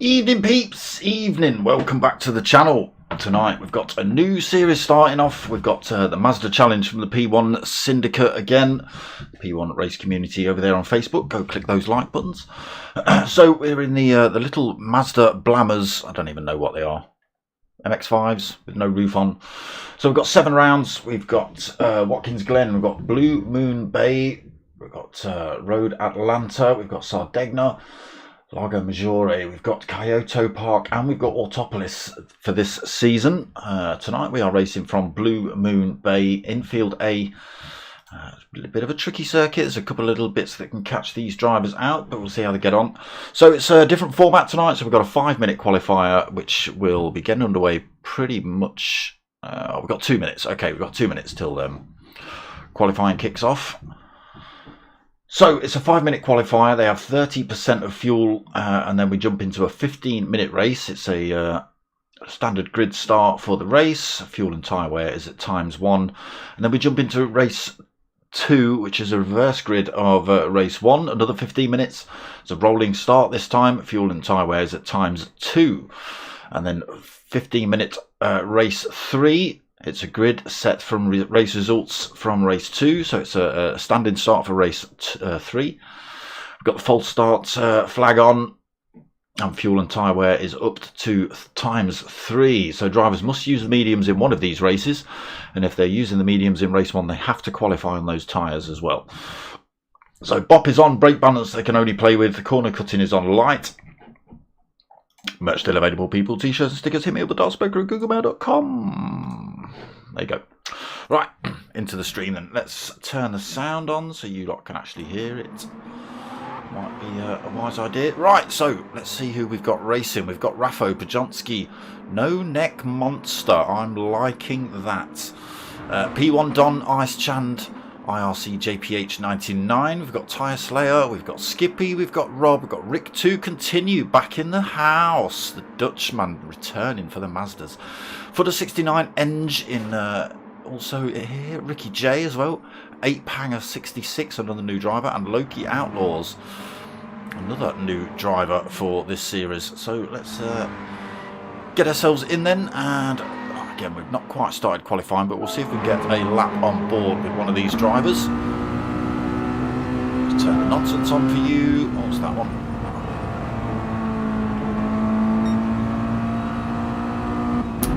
Evening peeps, evening, welcome back to the channel. Tonight we've got a new series starting off. We've got the Mazda Challenge from the P1 Syndicate again, P1 race community over there on Facebook. Go click those like buttons. So we're in the little Mazda Blammers. I don't even know what they are. MX-5s with no roof on. So we've got 7 rounds. We've got Watkins Glen, we've got Blue Moon Bay, we've got Road Atlanta, we've got Sardegna, Lago Maggiore, we've got Kyoto Park, and we've got Autopolis for this season. Tonight we are racing from Blue Moon Bay, Infield A. It's a bit of a tricky circuit. There's a couple of little bits that can catch these drivers out, but we'll see how they get on. So it's a different format tonight. So we've got a 5-minute qualifier, which will be getting underway pretty much. We've got 2 minutes. Okay, we've got 2 minutes till qualifying kicks off. So it's a 5-minute qualifier. They have 30% of fuel, and then we jump into a 15-minute race. It's a standard grid start for the race. Fuel and tyre wear is at ×1, and then we jump into race 2, which is a reverse grid of race 1. Another 15 minutes. It's a rolling start this time. Fuel and tyre wear is at ×2, and then 15-minute race 3. It's a grid set from race results from race 2, so it's a standing start for race 3. We've got the false start flag on, and fuel and tyre wear is up to ×3. So drivers must use the mediums in one of these races, and if they're using the mediums in race 1, they have to qualify on those tyres as well. So bop is on, brake balance they can only play with, the corner cutting is on light. Merch still available, people. T-shirts and stickers. Hit me up at darkspoker@googlemail.com. There you go. Right, into the stream then. Let's turn the sound on so you lot can actually hear it. Might be a wise idea. Right, so let's see who we've got racing. We've got Rafo Pajonski, No Neck Monster. I'm liking that. P1 Don Ice Chand, IRC JPH 99, we've got Tyre Slayer, we've got Skippy, we've got Rob, we've got Rick 2 Continue back in the house, the Dutchman returning for the Mazdas. Footer 69 Eng in also here, Ricky J as well, 8 Panger 66, another new driver, and Loki Outlaws, another new driver for this series. So let's get ourselves in then, and again, we've not quite started qualifying, but we'll see if we can get a lap on board with one of these drivers. Let's turn the nonsense on for you. What's that one?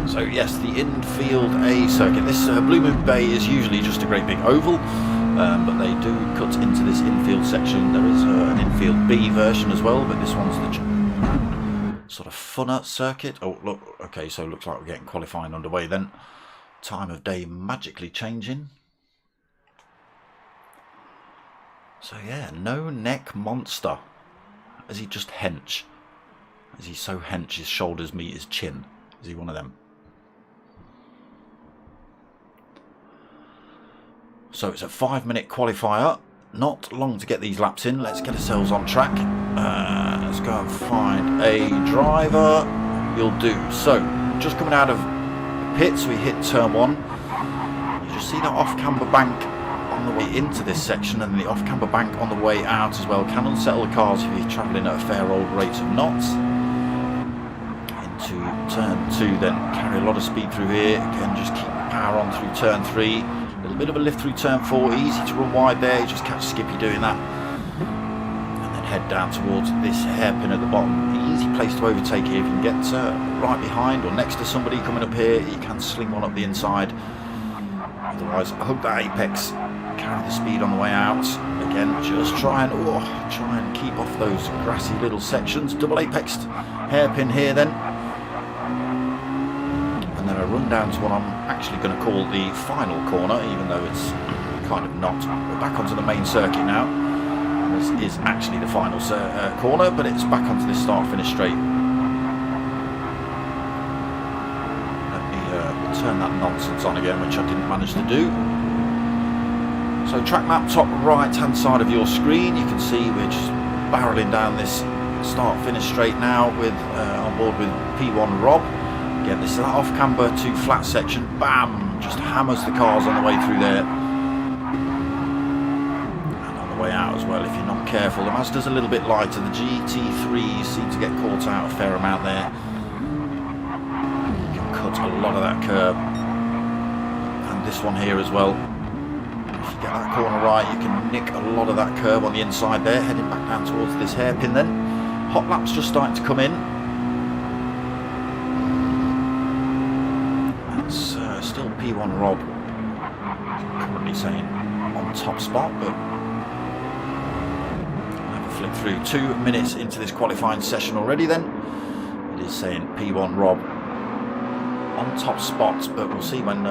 So yes, the Infield A circuit. This Blue Moon Bay is usually just a great big oval, but they do cut into this infield section. There is an Infield B version as well, but this one's the sort of funner circuit. Oh look, okay, so it looks like we're getting qualifying underway then. Time of day magically changing. So yeah, No Neck Monster. Is he just hench? Is he so hench his shoulders meet his chin? Is he one of them? So it's a 5-minute qualifier. Not long to get these laps in. Let's get ourselves on track. Let's go and find a driver. You'll do. So, just coming out of pits, we hit turn 1. You just see that off-camber bank on the way into this section, and the off-camber bank on the way out as well. Can unsettle the cars if you're travelling at a fair old rate of knots. Into turn 2 then. Carry a lot of speed through here. Again, just keep power on through turn 3. A little bit of a lift through turn 4. Easy to run wide there. You just catch Skippy doing that. Head down towards this hairpin at the bottom. Easy place to overtake here. If you can get right behind or next to somebody coming up here, you can sling one up the inside. Otherwise, hug that apex, carry the speed on the way out. Again, just try and keep off those grassy little sections. Double apexed hairpin here then. And then I run down to what I'm actually going to call the final corner, even though it's kind of not. We're back onto the main circuit now. This is actually the final corner, but it's back onto this start-finish straight. Let me turn that nonsense on again, which I didn't manage to do. So track map top right hand side of your screen, you can see we're just barreling down this start-finish straight now with on board with P1 Rob. Again, this is that off-camber to flat section. Bam! Just hammers the cars on the way through there. Way out as well if you're not careful. The Mazda's a little bit lighter. The GT3s seem to get caught out a fair amount there. You can cut a lot of that curb, and this one here as well. If you get that corner right, you can nick a lot of that curb on the inside there. Heading back down towards this hairpin then. Hot laps just starting to come in. It's still P1 Rob currently saying on top spot, but flick through 2 minutes into this qualifying session already then. It is saying P1 Rob on top spot, but we'll see when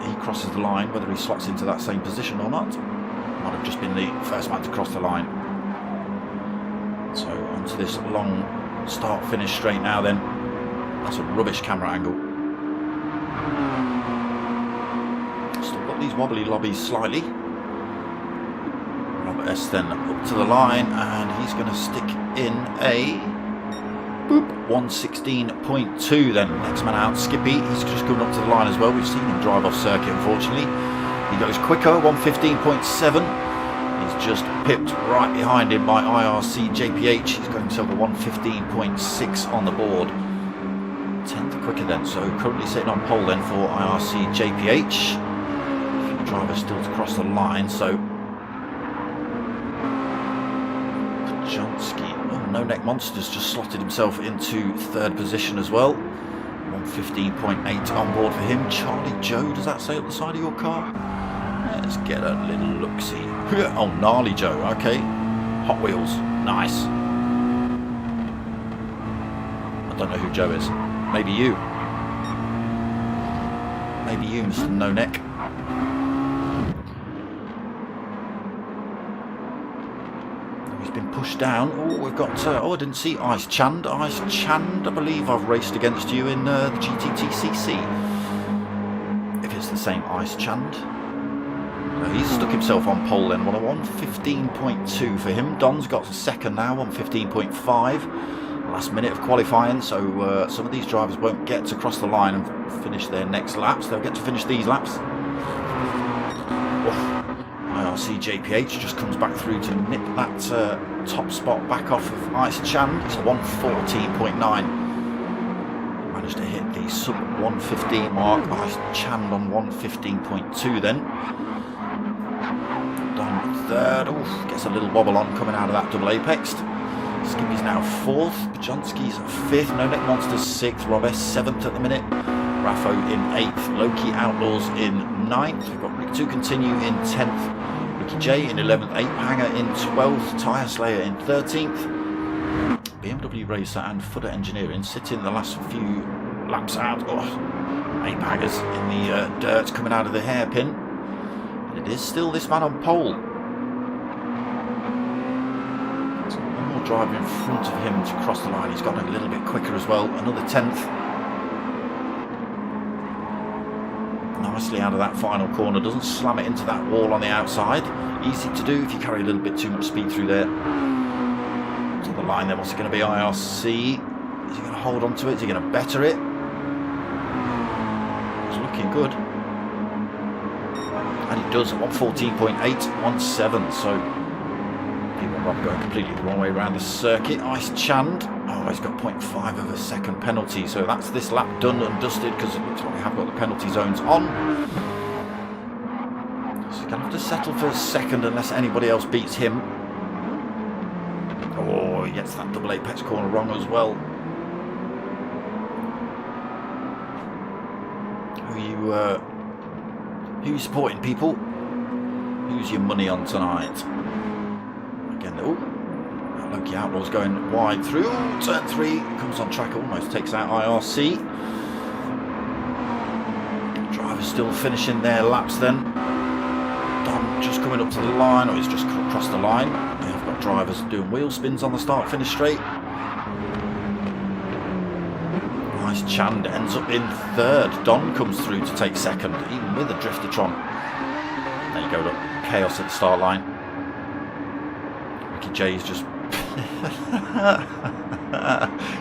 he crosses the line whether he slots into that same position or not. Might have just been the first man to cross the line. So onto this long start finish straight now then. That's a rubbish camera angle. Still got these wobbly lobbies slightly. S then up to the line, and he's going to stick in a 116.2 then. Next man out, Skippy, he's just coming up to the line as well. We've seen him drive off circuit unfortunately. He goes quicker, 115.7. He's just pipped right behind him by IRC JPH. He's got himself a 115.6 on the board. 10th quicker then, so currently sitting on pole then for IRC JPH. A few drivers still to cross the line, so Johnsky, No Neck Monsters just slotted himself into third position as well. 115.8 on board for him. Charlie Joe, does that say up the side of your car? Let's get a little look-see. Oh, Gnarly Joe, okay. Hot Wheels, nice. I don't know who Joe is. Maybe you. Maybe you, Mr. No Neck. Been pushed down. Oh, we've got I didn't see Ice Chand. I believe I've raced against you in the GTTCC, if it's the same Ice Chand. No, he's stuck himself on pole then. 115.2 for him. Don's got second now, 115.5. Last minute of qualifying, so some of these drivers won't get to cross the line and finish their next laps. They'll get to finish these laps. IRC JPH just comes back through to nip that top spot back off of Ice Chand. It's a 114.9. Managed to hit the sub 115 mark. Ice Chand on 115.2 then. Don third. Oof, gets a little wobble on coming out of that double apexed. Skippy's now fourth. Bajonski's fifth. No Neck Monsters sixth. Rob S 7th at the minute. Raffo in 8th, Loki Outlaws in 9th, we've got Rick 2 Continue in 10th, Ricky J in 11th, Ape Hanger in 12th, Tyre Slayer in 13th, BMW Racer and Footer Engineering sit in the last few laps out. Oh, Ape Hangers in the dirt coming out of the hairpin. And it is still this man on pole. So one more driver in front of him to cross the line. He's gone a little bit quicker as well, another 10th. Nicely out of that final corner, doesn't slam it into that wall on the outside. Easy to do if you carry a little bit too much speed through there. To the line then, what's it going to be? IRC. Is he going to hold on to it? Is he going to better it? It's looking good. And he does, 114.817, so P1 Rob going completely the wrong way around the circuit. Ice Chand, oh, he's got 0.5 of a second penalty, so that's this lap done and dusted, because it looks like we have got the penalty zones on. So he's going to have to settle for second unless anybody else beats him. Oh, he gets that double apex corner wrong as well. Who are you supporting, people? Who's your money on tonight? Again, oh, Loki Outlaw's going wide through. Ooh, turn 3, comes on track, almost takes out IRC. Driver's still finishing their laps then. Don just coming up to the line, or he's just crossed the line. They've got drivers doing wheel spins on the start finish straight. Nice. Chand ends up in 3rd. Don comes through to take 2nd, even with a Driftertron. There you go, look, chaos at the start line. Ricky J's just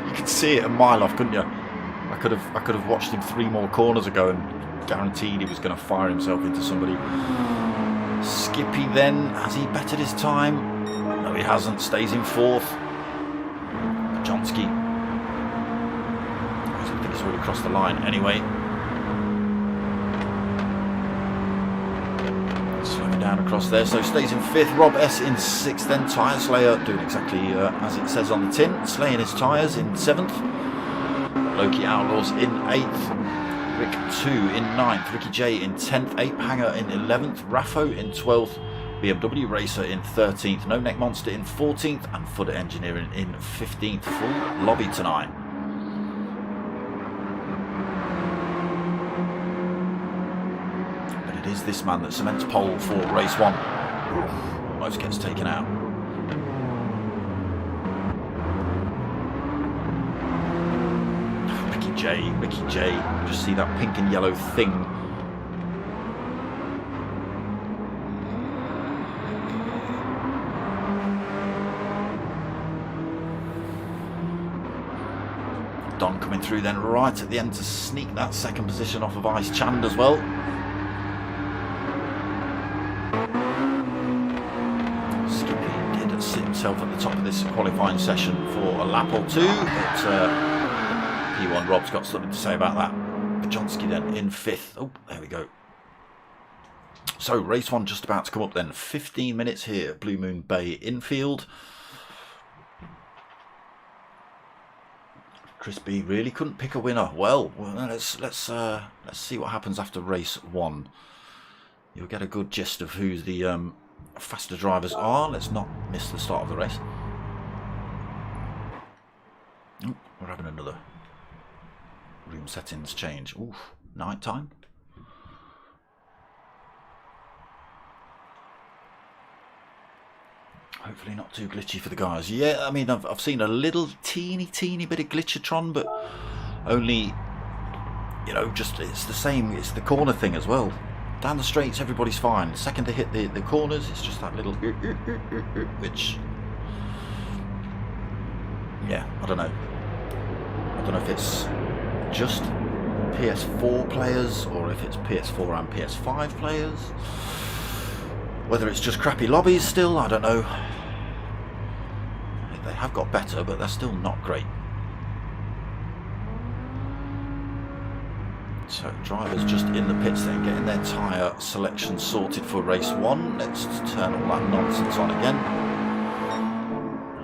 you could see it a mile off, couldn't you? I could have watched him 3 more corners ago and guaranteed he was going to fire himself into somebody. Skippy then, has he bettered his time? No, he hasn't. Stays in 4th. Johnski, I think he's already crossed the line anyway. Slowing down across there, so stays in 5th. Rob S in 6th then. Tyre Slayer doing exactly as it says on the tin, slaying his tyres in 7th. Loki Outlaws in 8th. Rick 2 in 9th. Ricky J in 10th. Ape Hanger in 11th. Raffo in 12th. BMW Racer in 13th. No Neck Monster in 14th. And Footer Engineering in 15th. Full lobby tonight. But it is this man that cements pole for race 1. Almost gets taken out. Ricky J, just see that pink and yellow thing. Don coming through then right at the end to sneak that 2nd position off of Ice Chand as well. Skippy did sit himself at the top of this qualifying session for a lap or 2, but P1 Rob's got something to say about that. Bajonski then in 5th. Oh, there we go. So race 1 just about to come up then. 15 minutes here at Blue Moon Bay Infield. Chris B really couldn't pick a winner. Well, let's see what happens after race 1. You'll get a good gist of who the faster drivers are. Let's not miss the start of the race. Oh, we're having another room settings change. Oof, night time. Hopefully not too glitchy for the guys. Yeah, I mean, I've seen a little teeny bit of glitchatron, but only, you know, just it's the same. It's the corner thing as well. Down the straights, everybody's fine. The second they hit the corners, it's just that little which, yeah, I don't know. I don't know if it's just PS4 players or if it's PS4 and PS5 players. Whether it's just crappy lobbies still, I don't know. They have got better, but they're still not great. So drivers just in the pits then, getting their tyre selection sorted for race 1. Let's turn all that nonsense on again.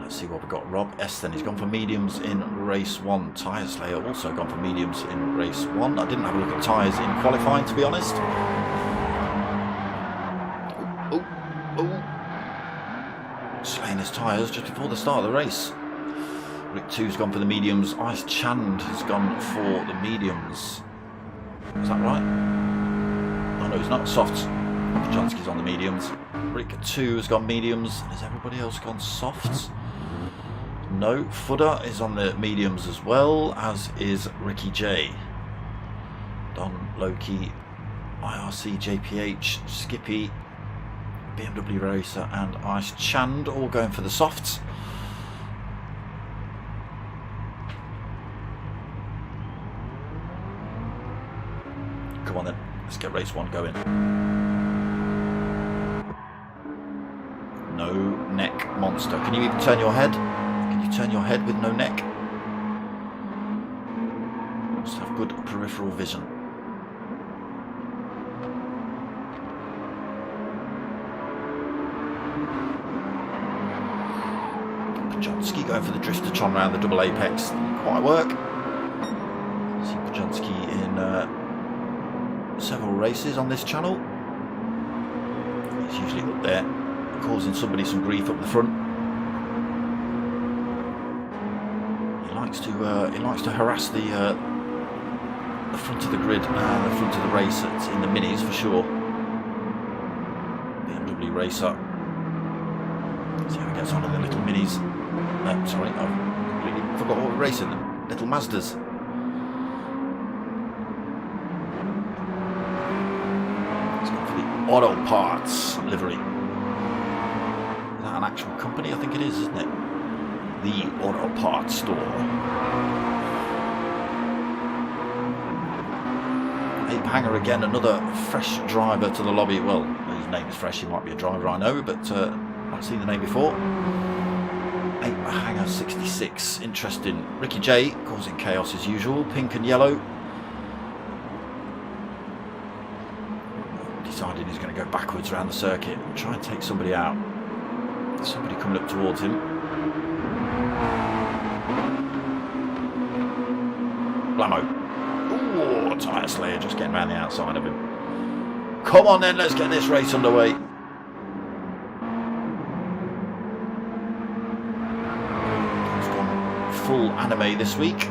Let's see what we've got. Rob S then, he's gone for mediums in race 1. Tyre Slayer also gone for mediums in race 1. I didn't have a look at tyres in qualifying, to be honest. Slaying his tyres just before the start of the race. Rick 2's gone for the mediums. Ice Chand has gone for the mediums. Is that right? Oh no, he's not. Softs. Johnski's on the mediums. Rick 2 has gone mediums. Has everybody else gone softs? No. Footer is on the mediums as well, as is Ricky J. Don, Loki, IRC, JPH, Skippy, BMW Racer and Ice Chand all going for the softs. Come on then, let's get race 1 going. No neck monster. Can you even turn your head? Can you turn your head with no neck? Must have good peripheral vision. Bajonski going for the Driftertron around the double apex. Didn't quite work. See Bajonski in several races on this channel. He's He's usually up there, causing somebody some grief up the front. He likes to harass the front of the grid, the front of the race. It's in the minis for sure. BMW racer. See how he gets on in the little minis. Sorry, I've completely forgot what we're racing. The little Mazdas. It's gone for the Auto Parts livery. Is that an actual company? I think it is, isn't it? The Auto Parts store. Ape Hanger again, another fresh driver to the lobby. Well, his name is fresh, he might be a driver I know, but I've seen the name before. Ape Hanger 66, interesting. Ricky J causing chaos as usual, pink and yellow. Deciding he's going to go backwards around the circuit and try and take somebody out. Somebody coming up towards him. Blammo. Ooh, tyre slayer just getting around the outside of him. Come on then, let's get this race underway. He's gone full anime this week.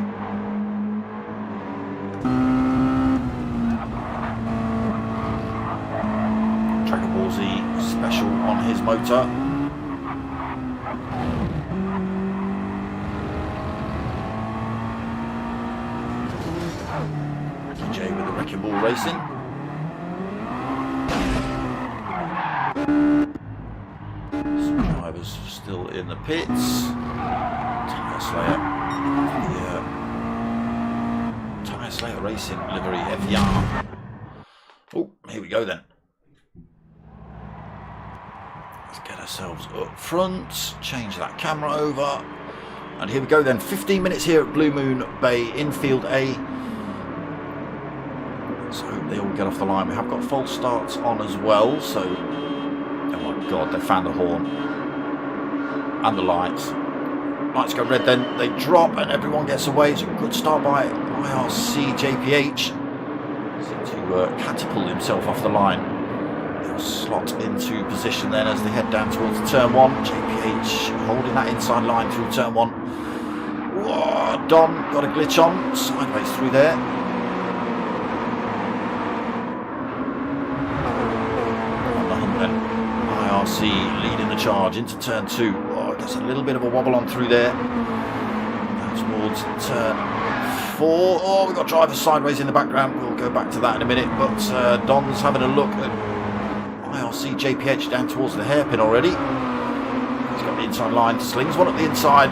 Dragon Ball Z special on his motor. With the Wrecking Ball Racing. Some drivers still in the pits. Tyre Slayer. Tyre Slayer Racing livery FDR. Oh, here we go then. Let's get ourselves up front. Change that camera over. And here we go then. 15 minutes here at Blue Moon Bay, Infield A. So they all get off the line. We have got false starts on as well. So, oh my God, they found the horn and the lights. Lights go red, then they drop, and everyone gets away. It's a good start by IRC JPH. Seems to catapult himself off the line. He'll slot into position then as they head down towards turn one. JPH holding that inside line through turn one. Whoa, Don got a glitch on, sideways through there. IRC leading the charge into turn two. Oh, gets a little bit of a wobble on through there. Down towards turn four. Oh, we've got drivers sideways in the background. We'll go back to that in a minute. But Don's having a look at IRC JPH down towards the hairpin already. He's got the inside line. Slings one at the inside.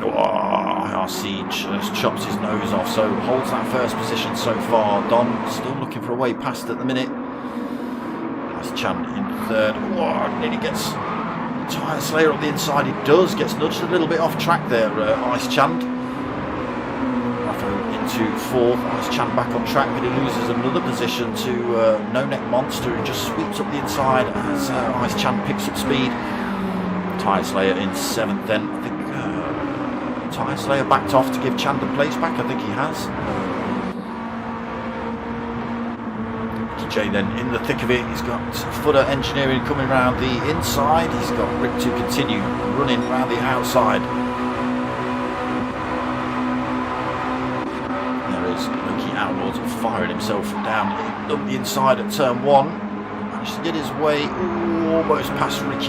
Oh, IRC just chops his nose off. So holds that first position so far. Don still looking for a way past at the minute. Chan in third. Oh, nearly gets Tyre Slayer up the inside. He does, gets nudged a little bit off track there, Ice Chand. Raffo into fourth. Ice Chand back on track, but he loses another position to No Neck Monster, who just sweeps up the inside as Ice Chand picks up speed. Tyre Slayer in seventh then. I think Tyre Slayer backed off to give Chand the place back. I think he has. Jay then in the thick of it. He's got footer engineering coming around the inside. He's got Rick to continue running around the outside. There is Loki Outlaws firing himself down up the inside at turn one. Managed to get his way almost past Rick 2.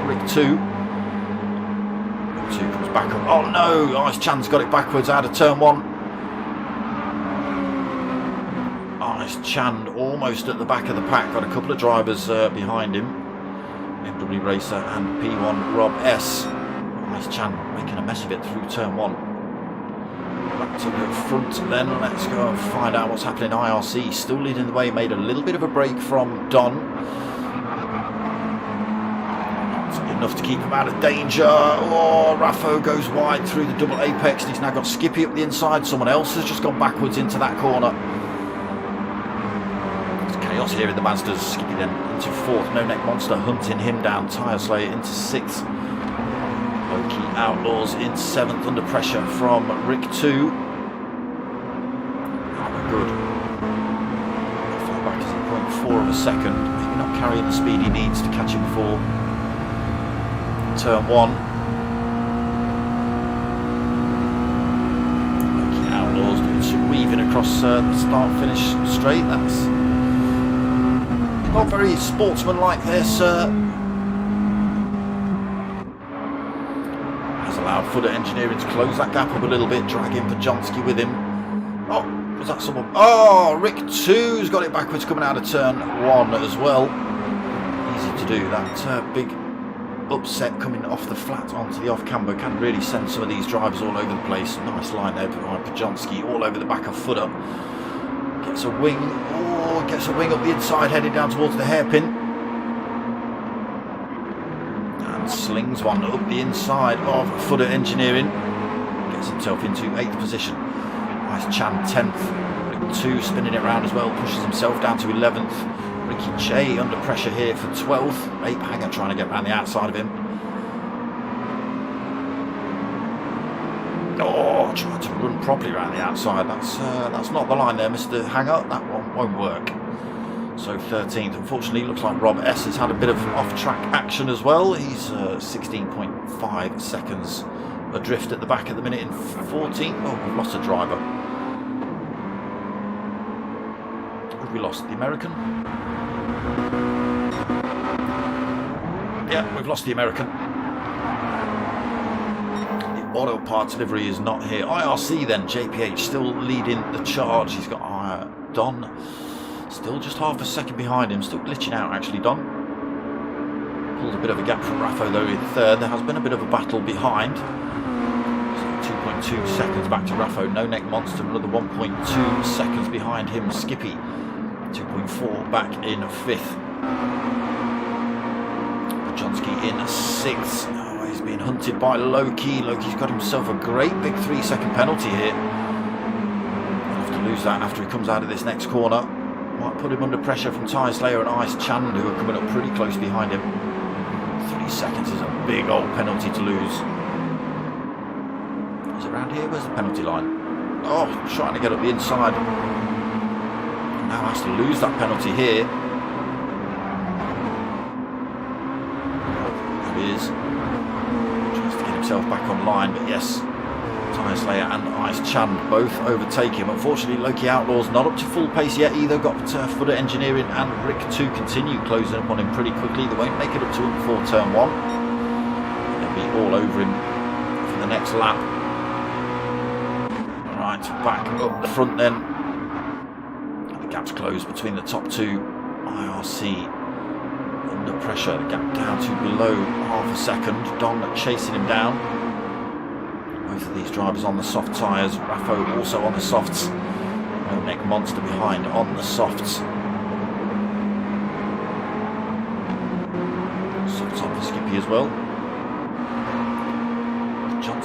Rick 2 comes back up. Oh no, Ice Chan's got it backwards out of turn one. Ice Chan almost at the back of the pack, got a couple of drivers behind him, BMW Racer and P1 Rob S. Ice Chan making a mess of it through turn one. Back to the front then, let's go and find out what's happening. IRC still leading the way, made a little bit of a break from Don. Not enough to keep him out of danger. Oh, Raffo goes wide through the double apex, and he's now got Skippy up the inside. Someone else has just gone backwards into that corner. Chaos here in the Mazdas. Skippy then into fourth. No Neck Monster hunting him down. Tyre Slayer into sixth. Loki Outlaws in seventh under pressure from Rick 2. Good. Far back is at 0.4 of a second. maybe not carrying the speed he needs to catch him before turn 1. Loki Outlaws doing some weaving across the start-finish straight. That's not very sportsmanlike there, sir. Has allowed Footer Engineering to close that gap up a little bit, dragging P1RCs with him. Oh, was that someone? Oh, Rick 2's got it backwards coming out of turn 1 as well. Easy to do. That big upset coming off the flat onto the off-camber can really send some of these drivers all over the place. Nice line there behind P1RCs, all over the back of Footer. Gets a wing, oh, gets a wing up the inside, heading down towards the hairpin. And slings one up the inside of Footer Engineering. Gets himself into 8th position. Nice Chan 10th. Rick 2 spinning it around as well, pushes himself down to 11th. Ricky J under pressure here for 12th. Ape Hanger trying to get around the outside of him. Oh, trying to run properly around the outside. That's not the line there, Mr. Hanger. That one won't work. So 13th. Unfortunately, looks like Rob S has had a bit of off-track action as well. He's 16.5 seconds adrift at the back at the minute in 14th. Oh, we've lost a driver. Have we lost the American? Yeah, we've lost the American. Auto parts delivery is not here. IRC then, JPH still leading the charge. He's got Don still just half a second behind him, still glitching out actually, Don. Pulled a bit of a gap from Raffo though in 3rd. There has been a bit of a battle behind. So 2.2 seconds back to Raffo. No Neck Monster, another 1.2 seconds behind him. Skippy, 2.4 back in 5th. P1RCs in 6th. He's being hunted by Loki. Loki's got himself a great big 3-second penalty here. He'll have to lose that after he comes out of this next corner. Might put him under pressure from Ty Slayer and Ice Chand, who are coming up pretty close behind him. 3 seconds is a big old penalty to lose. Is it around here? Where's the penalty line? Oh, trying to get up the inside. Now has to lose that penalty here. There he is. Himself back online, but yes, Tyre Slayer and Ice Chand both overtake him. Unfortunately, Loki Outlaws not up to full pace yet either. Got Footer Engineering and Rick 2 continue closing up on him pretty quickly. They won't make it up to him before turn 1. They'll be all over him for the next lap. Alright, back up the front then. The gap's closed between the top 2. IRC under pressure, the gap down to below half a second. Don chasing him down. Both of these drivers on the soft tyres. Raffo also on the softs. No Neck Monster behind on the softs. Softs on for Skippy as well.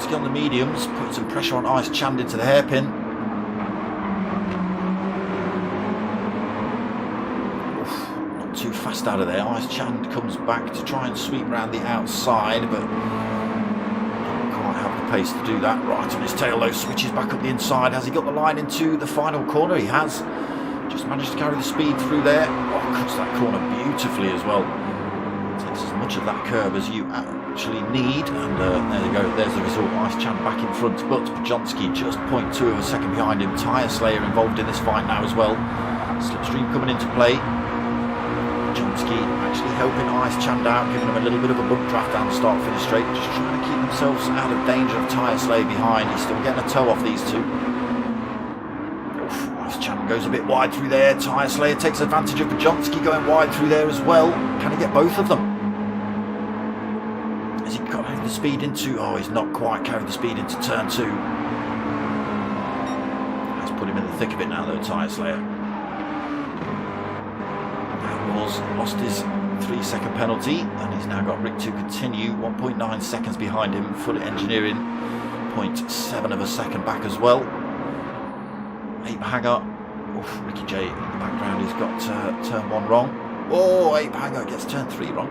P1RCs on the mediums, putting some pressure on Ice Chand into the hairpin. Too fast out of there. Ice Chand comes back to try and sweep around the outside, but doesn't quite have the pace to do that. Right on his tail though, switches back up the inside. Has he got the line into the final corner? He has. Just managed to carry the speed through there. Oh, cuts that corner beautifully as well. Takes as much of that curve as you actually need, and there you go. There's the result. Ice Chand back in front, but P1RCs just 0.2 of a second behind him. Tyre Slayer involved in this fight now as well. Slipstream coming into play. P1RCs actually helping Ice Chand out, giving him a little bit of a bump draft down the start finish straight, just trying to keep themselves out of danger of Tyre Slayer behind. He's still getting a toe off these two. Oof, Ice Chand goes a bit wide through there. Tyre Slayer takes advantage of P1RCs going wide through there as well. Can he get both of them? Has he got the speed into... Oh, he's not quite carried the speed into turn 2. Let's put him in the thick of it now though, Tyre Slayer. Lost his 3-second penalty, and he's now got Rick to continue. 1.9 seconds behind him. Footer Engineering 0.7 of a second back as well. Ape Hanger. Oof, Ricky J in the background. He's got turn 1 wrong. Oh, Ape Hanger gets turn 3 wrong.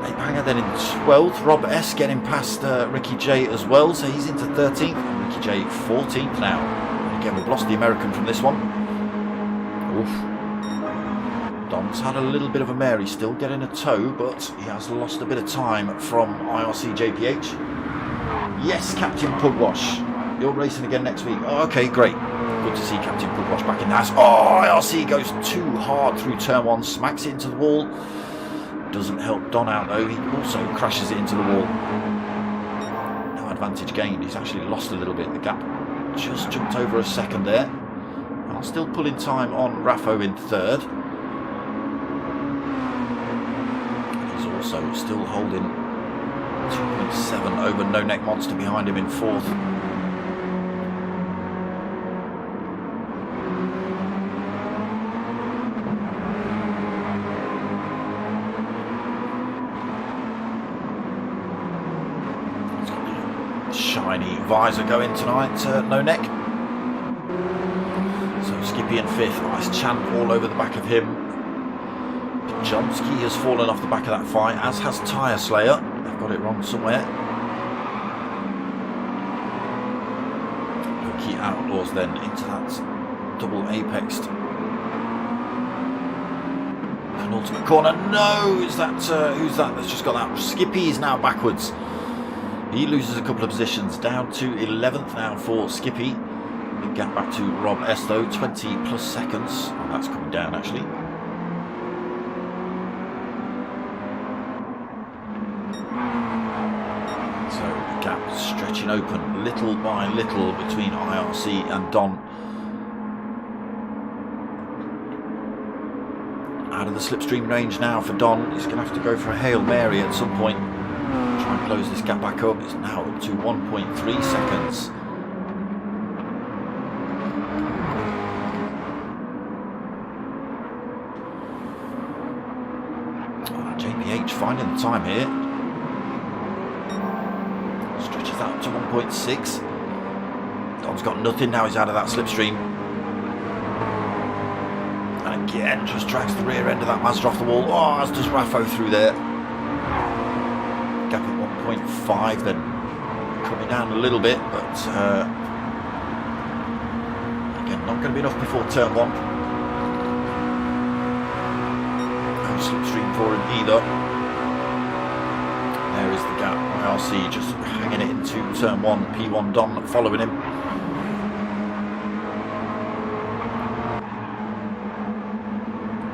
Ape Hanger then in 12th. Rob S getting past Ricky J as well, so he's into 13th. And Ricky J 14th now. And again, we've lost the American from this one. Oof. Don's had a little bit of a mare. He's still getting a tow, but he has lost a bit of time from IRC JPH. Yes, Captain Pugwash. You're racing again next week. Oh, okay, great. Good to see Captain Pugwash back in the house. Oh, IRC goes too hard through turn 1, smacks it into the wall. Doesn't help Don out though. He also crashes it into the wall. No advantage gained. He's actually lost a little bit. The gap just jumped over a second there. I'll still pull in time on Raffo in 3rd. He's also still holding 2.7 over No Neck Monster behind him in 4th. Shiny visor going tonight, No Neck. So Skippy in 5th, Ice Chant all over the back of him. Jonsky has fallen off the back of that fight, as has Tyre Slayer. They've got it wrong somewhere. Key Outlaws then into that double apexed penultimate corner. No, is that who's that that's just got that? Skippy is now backwards. He loses a couple of positions, down to 11th now for Skippy. Big gap back to Rob S though, 20 plus seconds. Oh, that's coming down actually. So the gap stretching open little by little between IRC and Don. Out of the slipstream range now for Don. He's going to have to go for a Hail Mary at some point. Try and close this gap back up. It's now up to 1.3 seconds. JPH finding the time here. Stretches that up to 1.6. Don's got nothing now. He's out of that slipstream. And again, just drags the rear end of that Mazda off the wall. Oh, as does Raffo through there. Gap at 1.5 then, coming down a little bit, but again not going to be enough before turn 1. No slipstream for him either. There is the gap. IRC just hanging it into turn 1. P1 Don following him.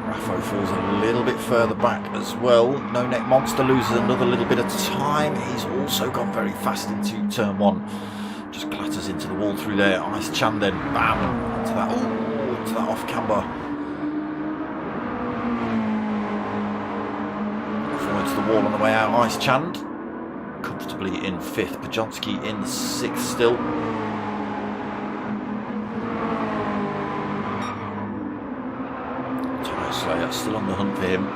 Raffo falls a little bit further back as well. No Neck Monster loses another little bit of time. He's also gone very fast into turn 1. Just clatters into the wall through there. Ice Chan then, bam, into that, into that off camber. Forward to the wall on the way out. Ice Chan comfortably in 5th. Pajonsky in 6th still. Slayer still on the hunt for him.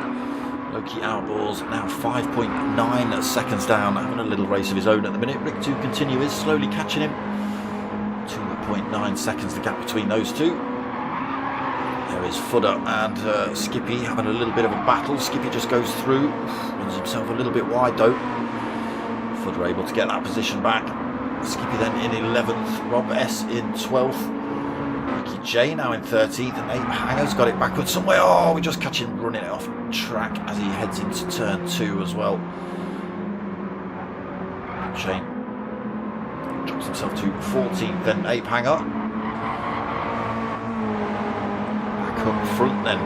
Loki Outlaws now 5.9 seconds down, having a little race of his own at the minute. Rick 2 Continue is slowly catching him. 2.9 seconds the gap between those two. There is Fudder and Skippy having a little bit of a battle. Skippy just goes through, runs himself a little bit wide though. Fudder able to get that position back. Skippy then in 11th, Rob S in 12th. J now in 13th, and Ape Hanger's got it backwards somewhere. Oh, we just catch him running it off track as he heads into turn 2 as well. Shane drops himself to 14th, then Ape Hanger. Back up front then.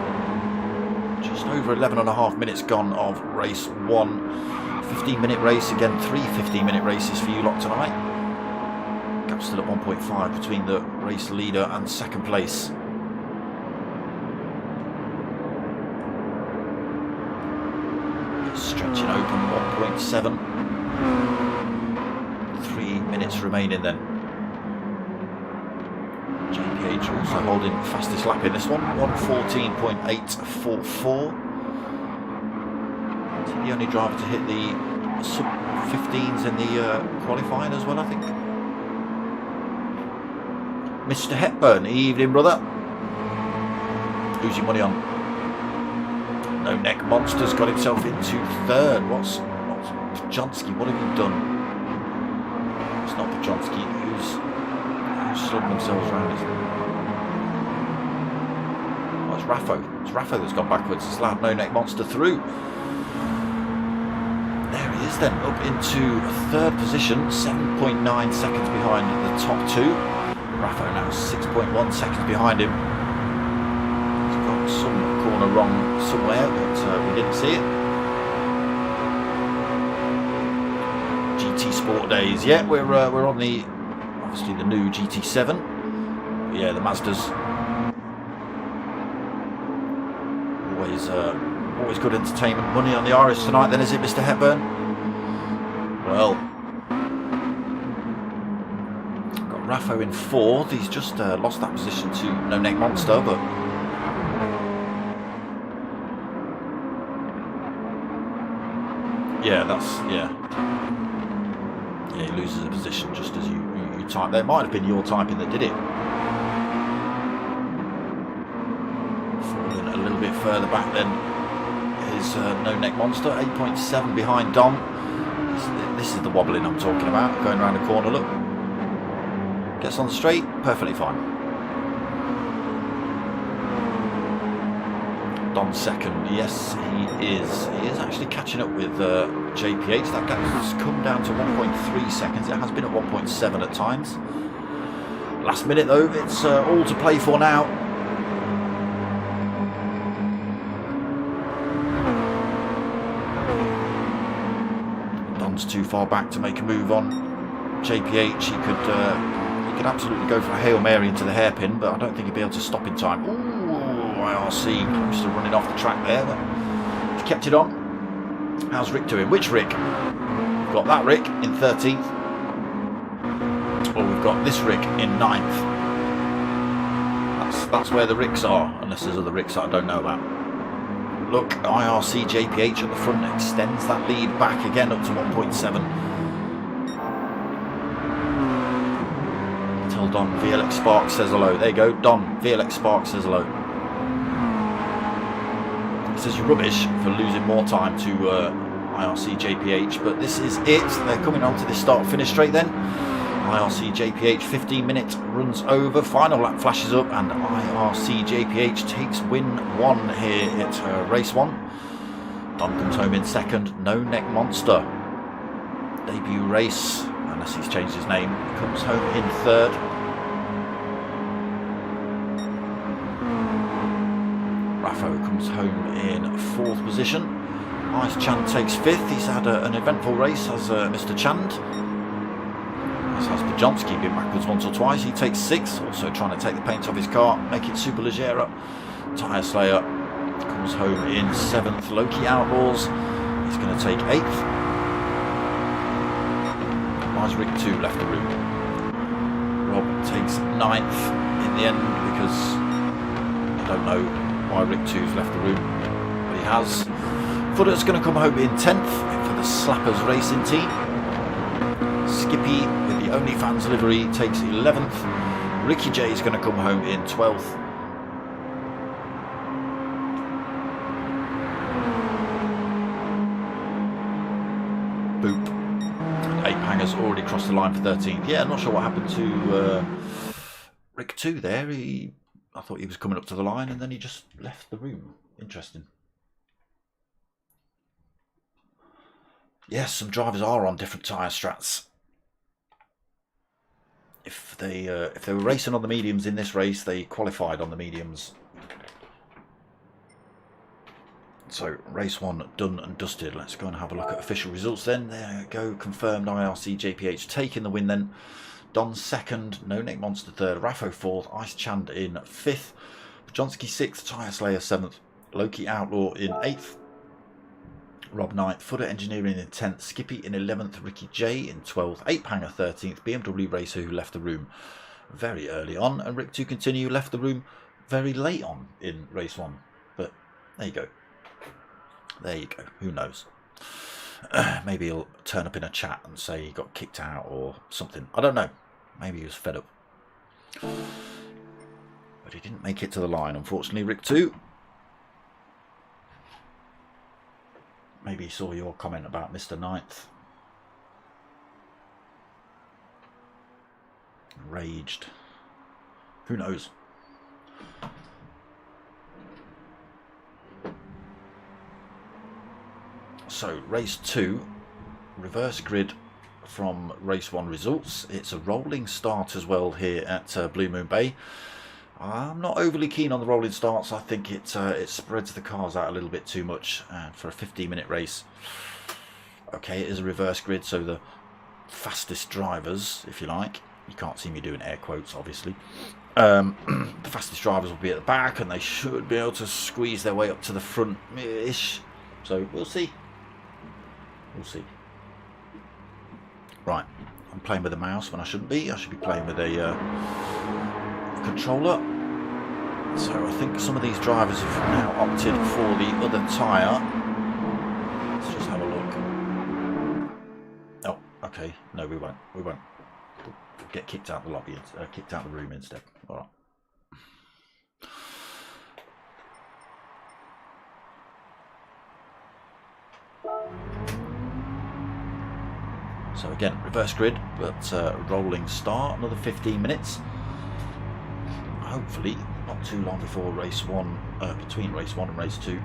Just over 11.5 minutes gone of race 1. 15-minute race, again 3 15-minute races for you lot tonight. Gap still at 1.5 between the race leader and second place. Stretching open 1.7. 3 minutes remaining then. JPH also holding fastest lap in this one, 1:14.844. The only driver to hit the sub 15s in the qualifying as well, I think. Mr. Hepburn, evening brother. Who's your money on? No Neck Monster's got himself into 3rd. What's Pajonsky? What have you done? It's not Pajonsky. Who's slugging themselves around? Oh, it's Raffo. It's Raffo that's gone backwards. It's allowed No Neck Monster through. There he is then, up into third position, 7.9 seconds behind the top two. Raffo now 6.1 seconds behind him. He's got some corner wrong somewhere, but we didn't see it. GT Sport Days, yeah, we're on the, obviously the new GT7. Yeah, the Mazdas. Always good entertainment money on the Irish tonight then, is it, Mr. Hepburn? Well, got Raffo in fourth. He's just lost that position to No Neck Monster, but yeah, he loses a position just as you type. There might have been your typing that did it. Falling a little bit further back then is No Neck Monster, 8.7 behind Dom. This is the wobbling I'm talking about, going around the corner, look. Gets on the straight, perfectly fine. Dom's second, yes he is. He is actually catching up with JPH. That gap has come down to 1.3 seconds. It has been at 1.7 at times. Last minute though, it's all to play for now. Dom's too far back to make a move on JPH. He could absolutely go for a Hail Mary into the hairpin, but I don't think he'd be able to stop in time. Ooh, IRC close to running off the track there, but he's kept it on. How's Rick doing? Which Rick? We've got that Rick in 13th. Or we've got this Rick in 9th. That's where the Ricks are, unless there's other Ricks that I don't know about. Look, IRC JPH at the front extends that lead back again up to 1.7. Until Don VLX Spark says hello. There you go, Don VLX Spark says hello. He says you're rubbish for losing more time to IRC JPH, but this is it. They're coming on to this start-finish straight then. IRC JPH 15-minute runs over, final lap flashes up, and IRC JPH takes win 1 here at race 1. Don comes home in second. No Neck Monster, debut race, unless he's changed his name, comes home in third. Raffo comes home in fourth position. Ice Chand takes fifth. He's had an eventful race as Mr. Chand. As has Bajonski, been backwards once or twice. He takes sixth, also trying to take the paint off his car, make it super leggera. Tyre Slayer comes home in seventh. Loki Outlaws, he's going to take eighth. Why's Rick 2 left the room? Rob takes ninth in the end because I don't know why Rick 2's left the room, but he has. Footer's going to come home in 10th for the Slappers Racing team. Skippy with the OnlyFans livery takes 11th. Ricky J is going to come home in 12th. Boop. And Ape Hanger's already crossed the line for 13th. Yeah, I'm not sure what happened to Rick 2 there. I thought he was coming up to the line and then he just left the room. Interesting. Yes, some drivers are on different tyre strats. If they were racing on the mediums in this race, they qualified on the mediums. So race 1 done and dusted. Let's go and have a look at official results then. There you go, confirmed. IRC JPH taking the win then. Don second, No Neck Monster third, Raffo fourth, Ice Chand in fifth, Bajonski sixth, Tyre Slayer seventh, Loki Outlaw in eighth, Rob 9th, Footer Engineering in 10th, Skippy in 11th, Ricky J in 12th, Ape Hanger 13th, BMW Racer who left the room very early on, and Rick 2 Continue left the room very late on in race 1. But there you go. There you go. Who knows? Maybe he'll turn up in a chat and say he got kicked out or something. I don't know. Maybe he was fed up. But he didn't make it to the line, unfortunately, Rick 2. Maybe he saw your comment about Mr. Ninth. Raged. Who knows? So race 2, reverse grid from race 1 results. It's a rolling start as well here at Blue Moon Bay. I'm not overly keen on the rolling starts. I think it spreads the cars out a little bit too much for a 15-minute race. Okay, it is a reverse grid, so the fastest drivers, if you like, you can't see me doing air quotes obviously, the fastest drivers will be at the back, and they should be able to squeeze their way up to the front-ish. So we'll see. We'll see. Right, I'm playing with a mouse when I shouldn't be. I should be playing with a controller. So I think some of these drivers have now opted for the other tyre. Let's just have a look. Oh, okay. No, we won't. We won't. We'll get kicked out the lobby, kicked out the room instead. All right. So again, reverse grid, but rolling start, another 15 minutes. Hopefully not too long before race 1, between race 1 and race 2.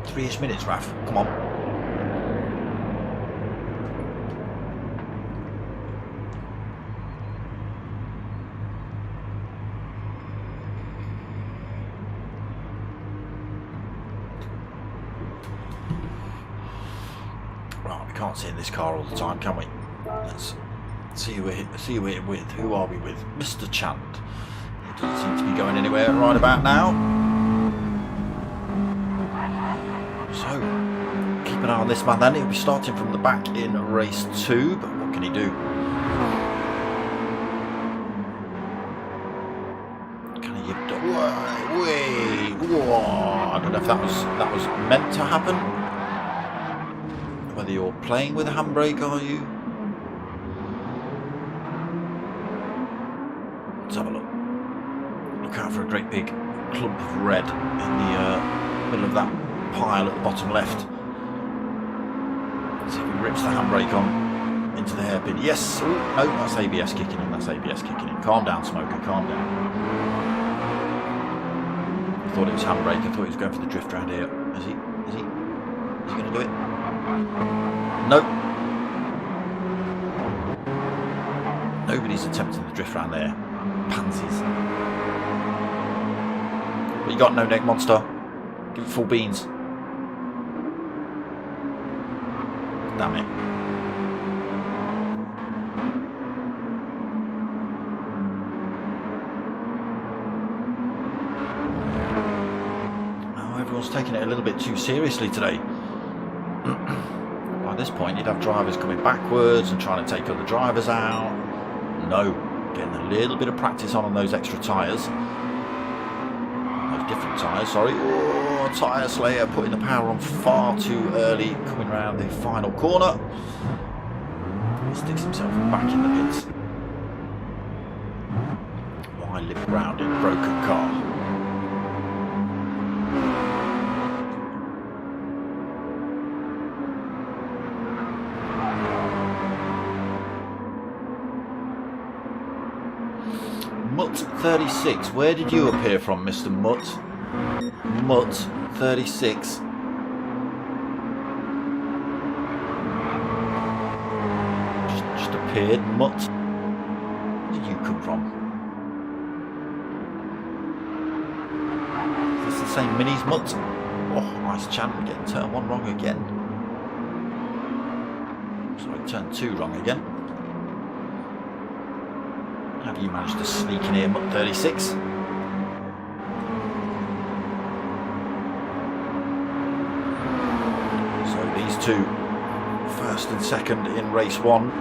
Three-ish minutes, Raf, come on. Right, we can't sit in this car all the time, can we? Let's see who we're with. Who are we with? Mr. Chand. He doesn't seem to be going anywhere right about now. So, keep an eye on this man then. He'll be starting from the back in race 2, but what can he do? Can he give it away? Whoa. I don't know if that was meant to happen. Whether you're playing with a handbrake, are you? Let's have a look. Look out for a great big clump of red in the middle of that pile at the bottom left. See if he rips the handbrake on into the hairpin. Yes! Ooh, no, that's ABS kicking in. That's ABS kicking in. Calm down, Smoker. Calm down. I thought it was handbrake. I thought he was going for the drift round here. Is he going to do it? Nope. Nobody's attempting the drift round there. Pansies. But you got no neck, monster. Give it full beans. Damn it. Oh, everyone's taking it a little bit too seriously today. By this point, you'd have drivers coming backwards and trying to take other drivers out. No, getting a little bit of practice on those extra tyres. Those different tyres, sorry. Oh, tyre slayer putting the power on far too early, coming around the final corner. He sticks himself back in the pits. Why live around in a broken car? Mutt 36, where did you appear from, Mr. Mutt? Mutt 36. Just appeared, Mutt. Where did you come from? Is this the same minis, Mutt? Oh, nice chance getting turn 1 wrong again. Sorry, turn 2 wrong again. Have you managed to sneak in here, Mutt 36? So these two, first and second in race 1,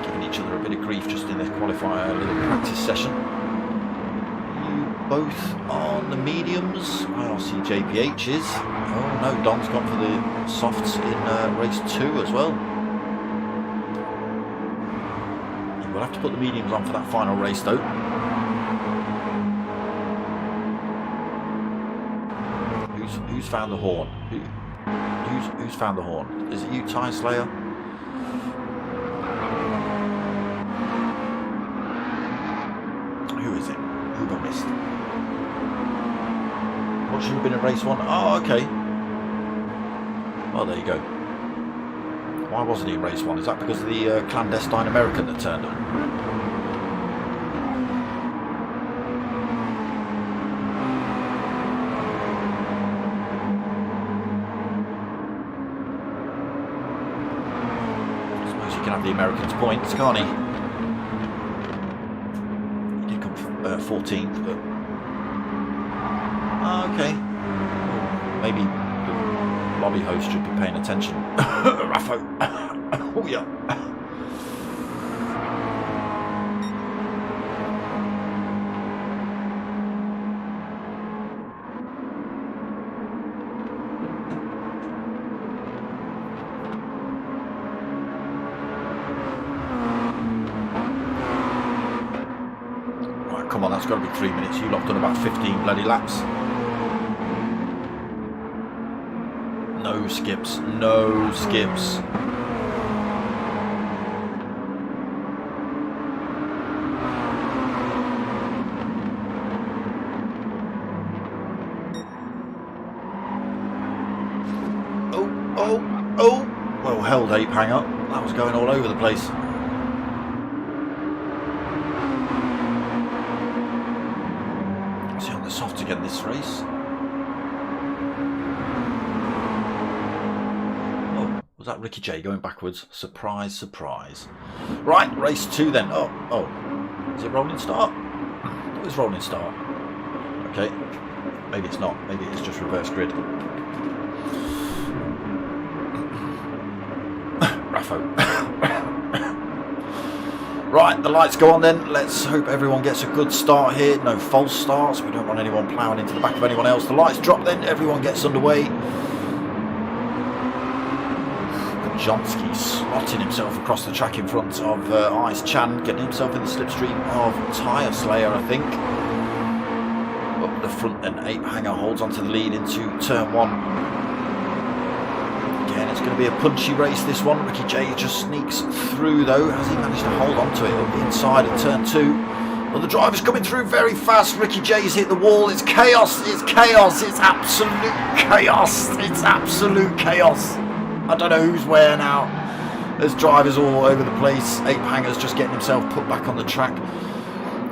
giving each other a bit of grief just in this qualifier little practice session. You both on the mediums. IRC JPH is. Oh no, Don's gone for the softs in race 2 as well. We'll have to put the mediums on for that final race though. Who's found the horn? Who's found the horn? Is it you, Tyre Slayer? Who is it? Who have I missed? should have been in race 1. Oh, okay. Oh, there you go. Why wasn't he in race 1? Is that because of the clandestine American that turned up? I suppose you can have the American's points, can't he? He did come 14th, but... okay. Maybe the lobby host should be paying attention. Raffo. Oh yeah. Right, come on, that's got to be 3 minutes. You locked on about 15 bloody laps. No skips, no skips. Oh, well held, ape hanger. That was going all over the place. See on the soft again this race. Was that Ricky J going backwards? Surprise, surprise. Right, race 2 then. Oh, is it rolling start? It was rolling start. Okay, maybe it's not. Maybe it's just reverse grid. Raffo. Right, the lights go on then. Let's hope everyone gets a good start here. No false starts. We don't want anyone ploughing into the back of anyone else. The lights drop then. Everyone gets underway. Jonsky slotting himself across the track in front of Ice Chan, getting himself in the slipstream of Tyre Slayer, I think. Up the front then, Ape Hanger holds onto the lead into turn 1. Again, it's going to be a punchy race, this one. Ricky J just sneaks through though. Has he managed to hold on to it up the inside of turn 2? Well, the driver's coming through very fast. Ricky J's hit the wall. It's chaos. It's chaos. It's absolute chaos. It's absolute chaos. I don't know who's where now. There's drivers all over the place. Ape Hanger's just getting himself put back on the track.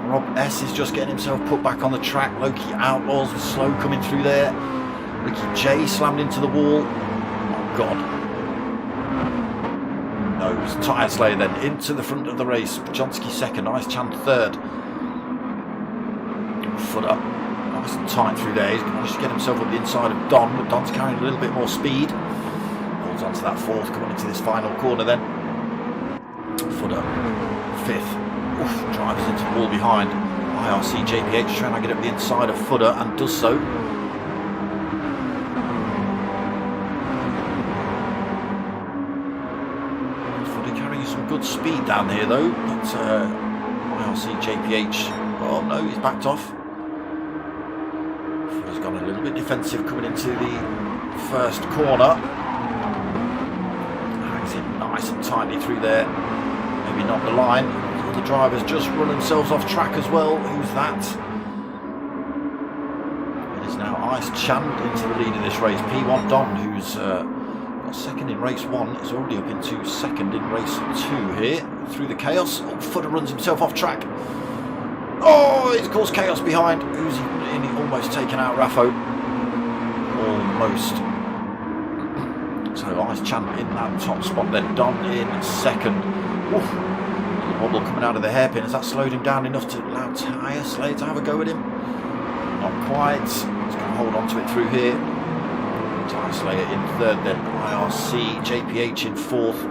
Rob S is just getting himself put back on the track. Loki Outlaws was slow coming through there. Ricky J slammed into the wall. Oh God. No, it was Tyre Slayer then into the front of the race. Jonsky second, Ice Chan third. Foot up. Nice and tight through there. He's managed to get himself up the inside of Don, but Don's carrying a little bit more speed. Onto that fourth, coming into this final corner then. Footer, fifth. Oof, drives into the wall behind. IRC JPH trying to get up the inside of Footer and does so. Footer carrying some good speed down here though, but IRC JPH, oh no, he's backed off. Footer's gone a little bit defensive coming into the first corner. Nice and tightly through there. Maybe not the line. All the drivers just run themselves off track as well. Who's that? It is now Ice Chan into the lead of this race. P1 Don, who's got second in race 1, is already up into second in race 2 here. Through the chaos. Oh, Footer runs himself off track. Oh, it's caused chaos behind. Who's he almost taken out? Raffo. Almost. So Ice Chan in that top spot then. Don in second. Oof. Wobble coming out of the hairpin. Has that slowed him down enough to allow Tyre Slayer to have a go at him? Not quite. He's going to hold on to it through here. Tyre Slayer in third then. IRC, JPH in fourth.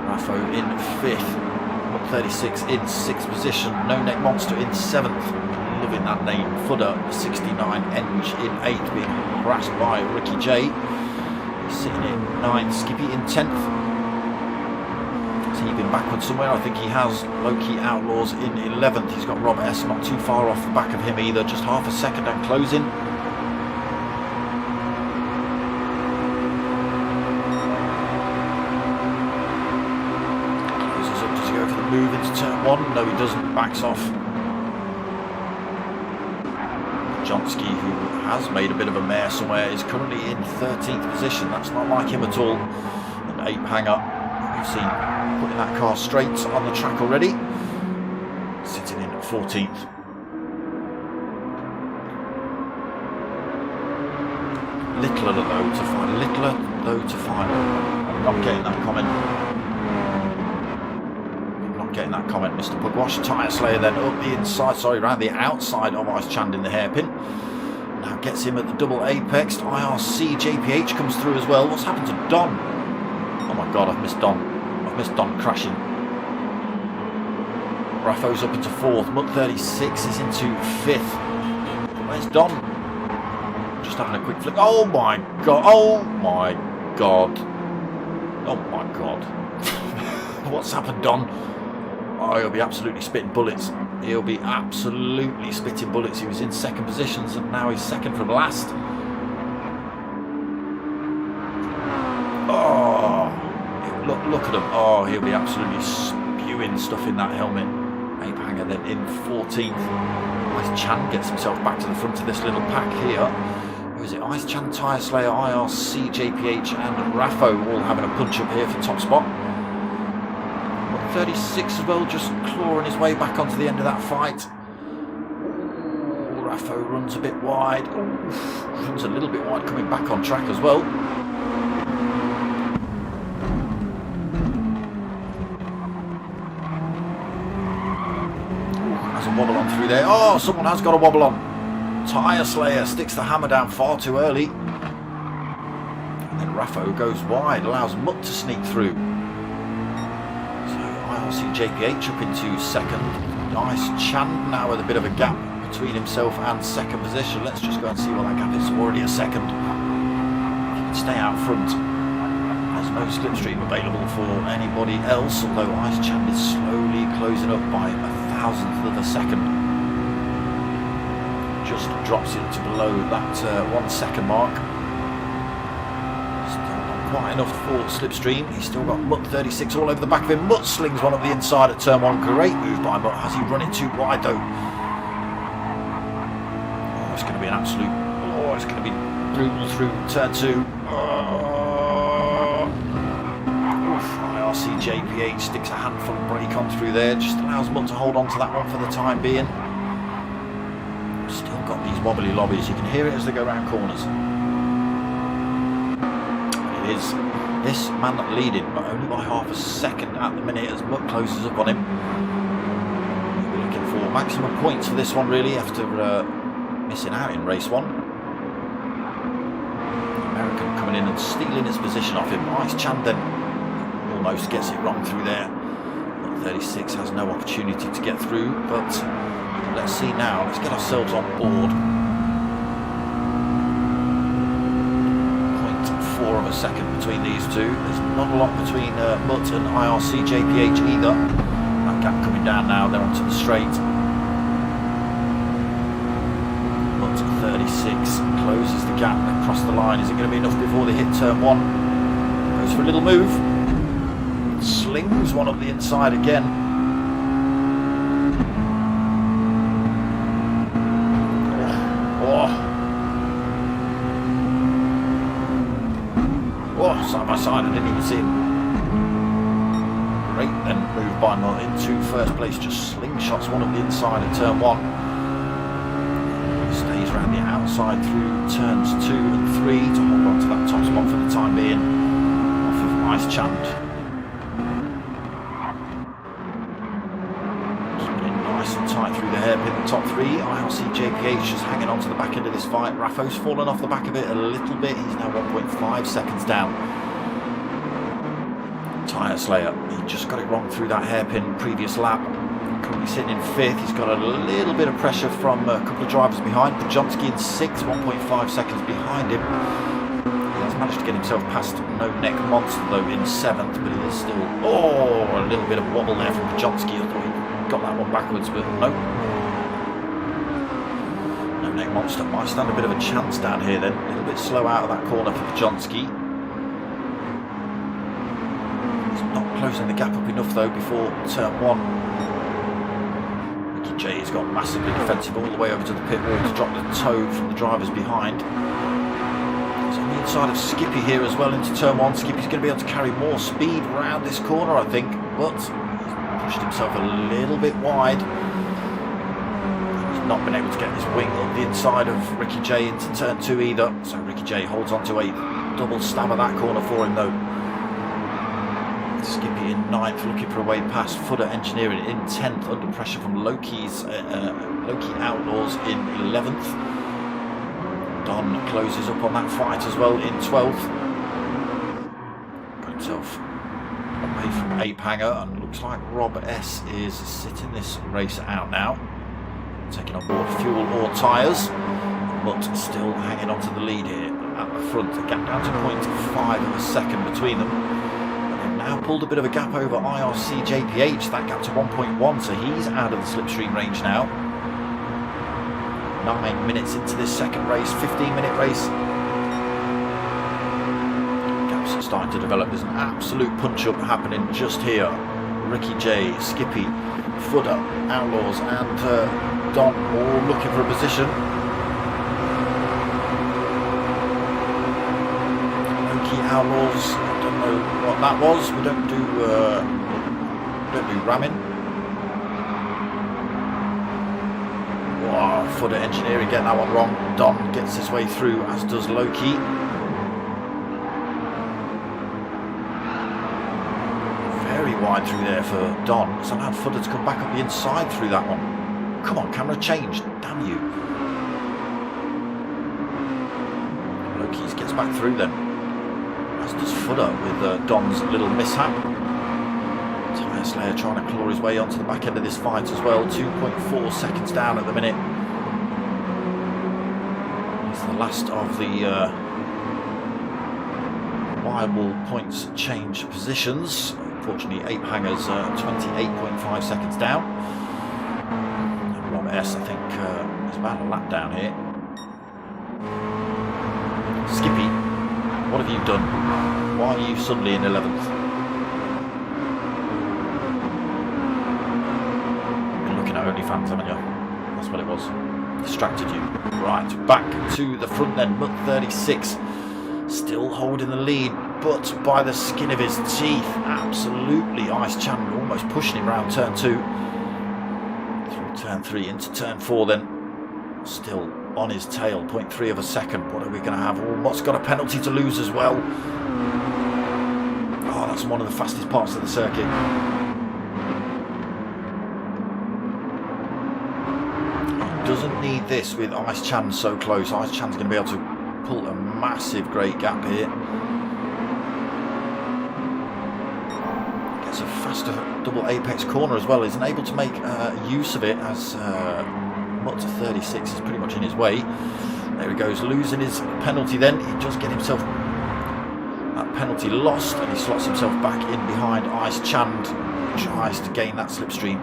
Raffo in fifth. 36 in sixth position. No Neck Monster in seventh. Loving that name. Footer 69. Eng in eighth, being harassed by Ricky J. Sitting in 9th, Skippy in 10th. Has he been backwards somewhere? I think he has. Loki Outlaws in 11th. He's got Rob S not too far off the back of him either. Just half a second and closing. Closes up. Does he go for the move into turn 1? No, he doesn't. Backs off. Jonsky, who has made a bit of a mare somewhere. He's currently in 13th position. That's not like him at all. An ape hanger. We've seen putting that car straight on the track already. Sitting in at 14th. Littler though to find. Littler though to find. I'm not getting that comment. Getting that comment, Mr. Pugwash. Tyre Slayer then up the inside, sorry, around the outside of Ice Chand in the hairpin. Now gets him at the double apex. IRC JPH comes through as well. What's happened to Don? Oh my god, I've missed Don. I've missed Don crashing. Raffo's up into 4th. Mutt 36 is into 5th. Where's Don? Just having a quick flick. Oh my god. Oh my god. Oh my god. What's happened, Don? Oh, he'll be absolutely spitting bullets. He'll be absolutely spitting bullets. He was in 2nd positions and now he's 2nd from last. Oh, look at him. Oh, he'll be absolutely spewing stuff in that helmet. Ape Hanger then in 14th. Ice Chan gets himself back to the front of this little pack here. Who is it? Ice Chan, Tyre Slayer, IRC, JPH and Raffo all having a punch up here for top spot. 36 as well, just clawing his way back onto the end of that fight. Ooh, Raffo runs a bit wide. Ooh, runs a little bit wide, coming back on track as well. Ooh, has a wobble on through there. Oh, someone has got a wobble on. Tyre Slayer sticks the hammer down far too early. And then Raffo goes wide, allows Mutt to sneak through. JPH up into 2nd. Ice Chand now with a bit of a gap between himself and 2nd position. Let's just go and see what that gap is. Already a 2nd. If you can stay out front, there's no slipstream available for anybody else, although Ice Chand is slowly closing up by 1,000th of a second. Just drops it to below that 1 second mark. Quite enough for slipstream. He's still got Mutt 36 all over the back of him. Mutt slings one up the inside at turn 1. Great move by Mutt. Has he run it too wide though? Oh, it's going to be an absolute... Oh, it's going to be brutal through turn 2. IRC JPH sticks a handful of brake on through there. Just allows Mutt to hold on to that one for the time being. Still got these wobbly lobbies. You can hear it as they go around corners. Is this man leading, but only by half a second at the minute as Mutt closes up on him. We're looking for maximum points for this one really after missing out in race 1. American coming in and stealing his position off him. Ice Chand then almost gets it wrong through there. Mutt 36 has no opportunity to get through, but let's see now. Let's get ourselves on board. 0.4 of a second between these two. There's not a lot between Mutt and IRC JPH either. That gap coming down now, they're onto the straight. Mutt 36 closes the gap across the line. Is it going to be enough before they hit turn 1? Goes for a little move. Slings one up the inside again. Side by side, I didn't even see him. Great then move by Mutt into first place, just slingshots one up the inside at turn 1. Stays around the outside through turns 2 and 3 to hold on to that top spot for the time being. Off of Ice Chand. Keeping it nice and tight through the hairpin, the top 3. IRC JPH just hanging on to the back end of this fight. Raffo's fallen off the back of it a little bit. He's now 1.5 seconds down. Tyre Slayer, he just got it wrong through that hairpin previous lap. Currently sitting in 5th. He's got a little bit of pressure from a couple of drivers behind. P1RCs in 6th, 1.5 seconds behind him. He has managed to get himself past No Neck Monster though in 7th, but he is still, a little bit of wobble there from P1RCs. I thought he got that one backwards, but no. No Neck Monster might stand a bit of a chance down here then. A little bit slow out of that corner for P1RCs. Closing the gap up enough though before turn 1. Jay's got massively defensive all the way over to the pit wall to drop the toe from the drivers behind. He's on the inside of Skippy here as well into turn 1. Skippy's going to be able to carry more speed around this corner, I think, but he's pushed himself a little bit wide. He's not been able to get his wing on the inside of Ricky Jay into turn 2 either, so Ricky Jay holds on to a double stab of that corner for him though. Skippy in 9th, looking for a way past. Footer Engineering in 10th, under pressure from Loki Outlaws in 11th. Don closes up on that fight as well in 12th. Got himself away from Ape Hanger, and looks like Rob S is sitting this race out now. Taking on board fuel or tyres, but still hanging on to the lead here at the front. A gap down to 0.5 of a second between them. Now pulled a bit of a gap over IRC JPH, that gap to 1.1, so he's out of the slipstream range now. 9 minutes into this second race, 15-minute race. Gaps are starting to develop. There's an absolute punch-up happening just here. Ricky J, Skippy, Footer, Outlaws and Don all looking for a position. Loki Outlaws, what that was. We don't do ramming. Wow, Footer Engineering getting that one wrong. Don gets his way through, as does Loki. Very wide through there for Don. It's allowed Footer to come back up the inside through that one. Come on, camera change. Damn you. Loki gets back through then. As does Footer with Don's little mishap. Tyre Slayer trying to claw his way onto the back end of this fight as well. 2.4 seconds down at the minute. It's the last of the viable points change positions. Unfortunately, Ape Hanger's 28.5 seconds down. And Rob S, I think, is about a lap down here. Skippy, what have you done? Why are you suddenly in 11th? You've been looking at OnlyFans, haven't you? That's what it was. Distracted you. Right, back to the front then. Mutt 36 still holding the lead, but by the skin of his teeth. Absolutely. Ice Chan almost pushing him around turn 2. Through turn 3 into turn 4 then. Still on his tail, 0.3 of a second. What are we going to have? Oh, Mutt's got a penalty to lose as well. Oh, that's one of the fastest parts of the circuit. He doesn't need this with Ice Chan so close. Ice Chan's going to be able to pull a massive great gap here. Gets a faster double apex corner as well. Isn't able to make use of it as Mutt 36 is pretty much in his way. There he goes, losing his penalty then. He just get himself that penalty lost, and he slots himself back in behind Ice Chand. Tries to gain that slipstream.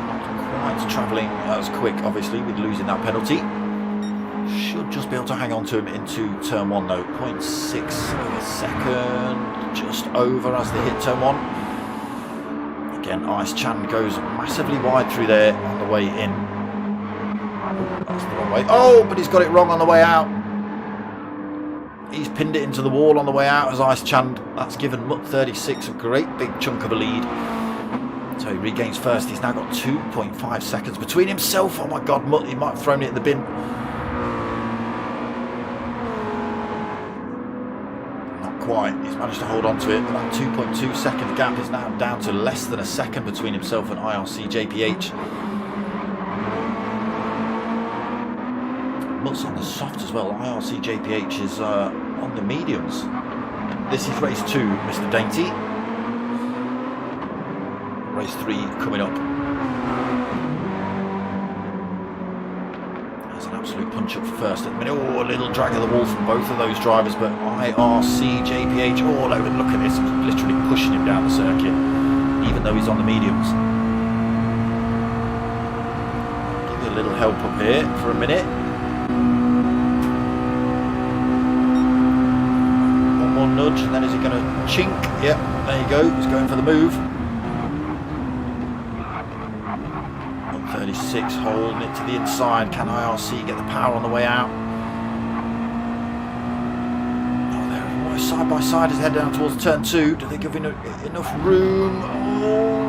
Not quite travelling as quick, obviously, with losing that penalty. Should just be able to hang on to him into turn 1 though. 0.6 of a second, just over as they hit turn 1. Again, Ice Chan goes massively wide through there on the way in. That's the wrong way. Oh, but he's got it wrong on the way out. He's pinned it into the wall on the way out as Ice Chan. That's given Mutt 36 a great big chunk of a lead. So he regains first. He's now got 2.5 seconds between himself. Oh my God, Mutt, he might have thrown it in the bin. Quite. He's managed to hold on to it, but that 2.2 second gap is now down to less than a second between himself and IRC JPH. Mutt's on the soft as well. IRC JPH is on the mediums. This is race 2, Mr. Dainty. Race 3 coming up. An absolute punch up for first at the minute. Oh, a little drag of the wall from both of those drivers, but IRC JPH all over. Look at this, literally pushing him down the circuit, even though he's on the mediums. Give you a little help up here for a minute. One more nudge, and then is he going to chink? Yep, there you go. He's going for the move. 36 holding it to the inside. Can IRC get the power on the way out? Oh, they're almost side by side as they head down towards turn 2. Do they give enough room? Oh,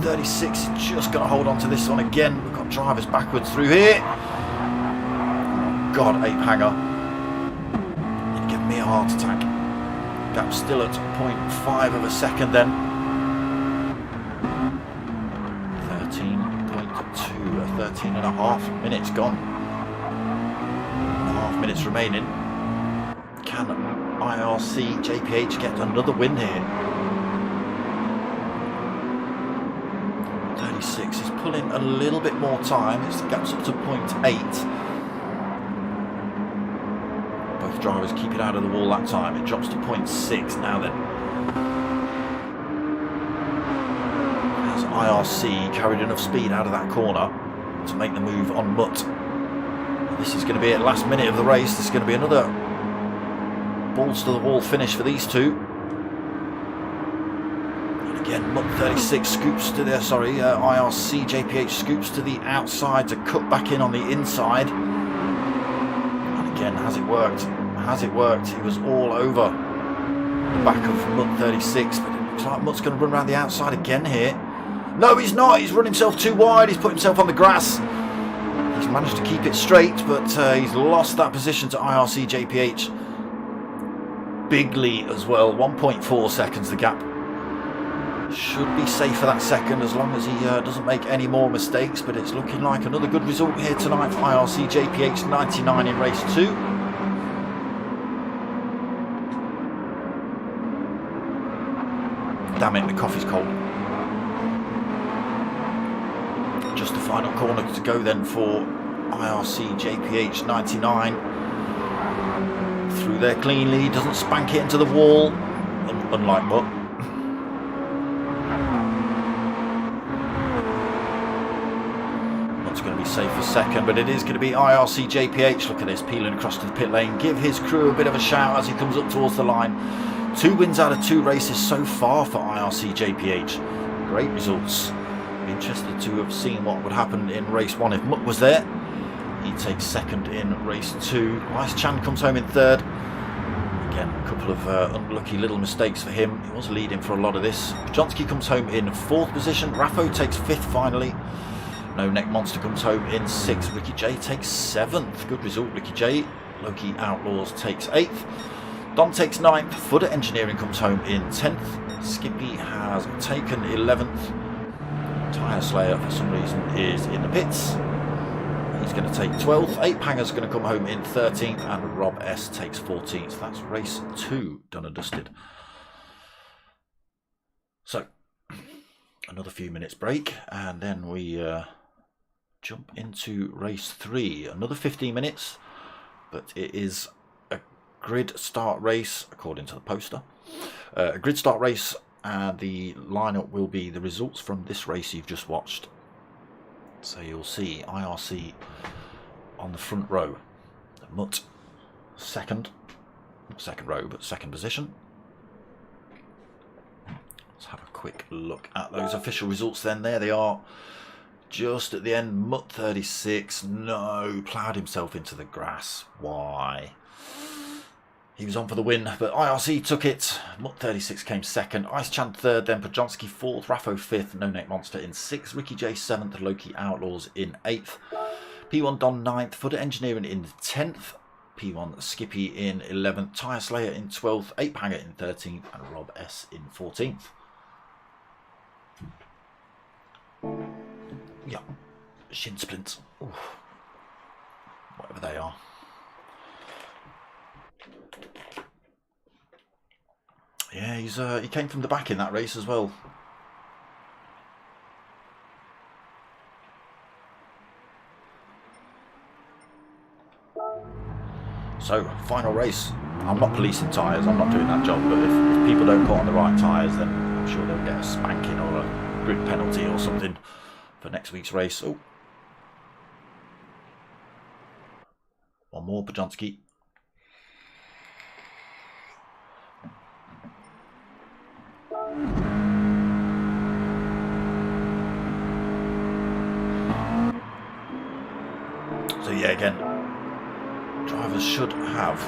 36 just going to hold on to this one again. We've got drivers backwards through here. Oh, God, ape hanger. You'd give me a heart attack. Gap still at 0.5 of a second then. 13.2, 13 and a half minutes gone. 1.5 minutes remaining. Can IRC JPH get another win here? 36 is pulling a little bit more time. It's the gap's up to 0.8. Both drivers keep it out of the wall that time. It drops to 0.6 now then. Has IRC carried enough speed out of that corner to make the move on Mutt? This is going to be at the last minute of the race. This is going to be another balls to the wall finish for these two. And again, Mutt 36 scoops to the IRC JPH scoops to the outside to cut back in on the inside. And again, has it worked? Has it worked? He was all over the back of Mutt 36, but it looks like Mutt's going to run around the outside again here. No, he's not. He's run himself too wide. He's put himself on the grass. He's managed to keep it straight, but he's lost that position to IRC JPH. Bigly as well. 1.4 seconds the gap. Should be safe for that second as long as he doesn't make any more mistakes, but it's looking like another good result here tonight for IRC JPH 99 in race 2. Damn it, the coffee's cold. Just the final corner to go then for IRC JPH 99. Through there cleanly, doesn't spank it into the wall, unlike Mutt. Mutt's going to be safe for second, but it is going to be IRC JPH. Look at this, peeling across to the pit lane. Give his crew a bit of a shout as he comes up towards the line. 2 wins out of 2 races so far for IRC JPH. Great results. Interested to have seen what would happen in race 1 if Mutt was there. He takes second in race 2. Ice Chan comes home in third. Again, a couple of unlucky little mistakes for him. He was leading for a lot of this. Pajonsky comes home in 4th position. Raffo takes 5th finally. No Neck Monster comes home in 6th. Ricky J takes 7th. Good result, Ricky J. Loki Outlaws takes 8th. Don takes 9th. Footer Engineering comes home in 10th. Skippy has taken 11th. Tyre Slayer for some reason is in the pits. He's going to take 12th. Ape Hanger's going to come home in 13th, and Rob S takes 14th. That's race 2 done and dusted. So another few minutes break, and then we jump into race 3. Another 15 minutes, but it is a grid start race according to the poster. A grid start race. And the lineup will be the results from this race you've just watched. So you'll see IRC on the front row. Mutt second. Not second row, but second position. Let's have a quick look at those official results then. There they are. Just at the end, Mutt 36. No, ploughed himself into the grass. Why? He was on for the win, but IRC took it. Mutt 36 came second. Ice Chan third, then Pajonsky 4th, Raffo 5th, No Neck Monster in 6th, Ricky J 7th, Loki Outlaws in 8th, P1 Don 9th, Footer Engineering in 10th, P1 Skippy in 11th, Tyre Slayer in 12th, Ape Hanger in 13th, and Rob S in 14th. Yeah, shin splints. Ooh. Whatever they are. Yeah, he came from the back in that race as well. So, final race. I'm not policing tyres, I'm not doing that job, but if people don't put on the right tyres, then I'm sure they'll get a spanking or a grid penalty or something for next week's race. Oh. One more, Pajonsky. again. Drivers should have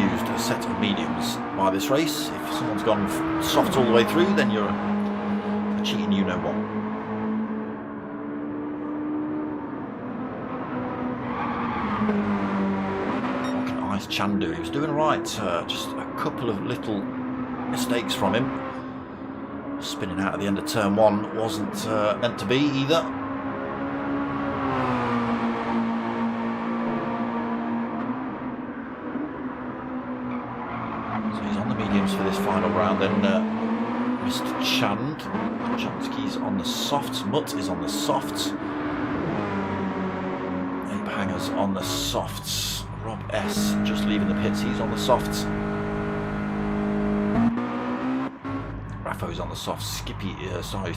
used a set of mediums by this race. If someone's gone soft all the way through, then you're a cheating you know what. What can Ice Chan do? He was doing alright, just a couple of little mistakes from him. Spinning out at the end of turn 1 wasn't meant to be either. For this final round, then Mr. Chand. Jansky's on the softs, Mutt is on the softs, Ape Hanger's on the softs, Rob S just leaving the pits, he's on the softs, Raffo's on the softs, Skippy,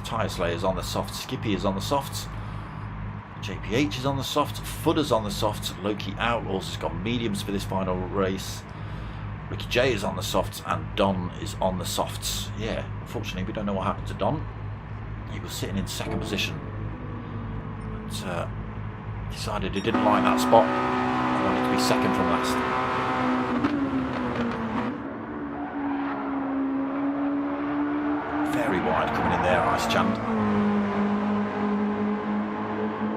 Tyre Slayer's on the softs, Skippy is on the softs, JPH is on the softs, Fudder's on the softs, Loki Outlaws has got mediums for this final race. Ricky J is on the softs and Don is on the softs. Yeah, unfortunately we don't know what happened to Don. He was sitting in second position, but decided he didn't like that spot and wanted to be second from last. Very wide coming in there, Ice Chand.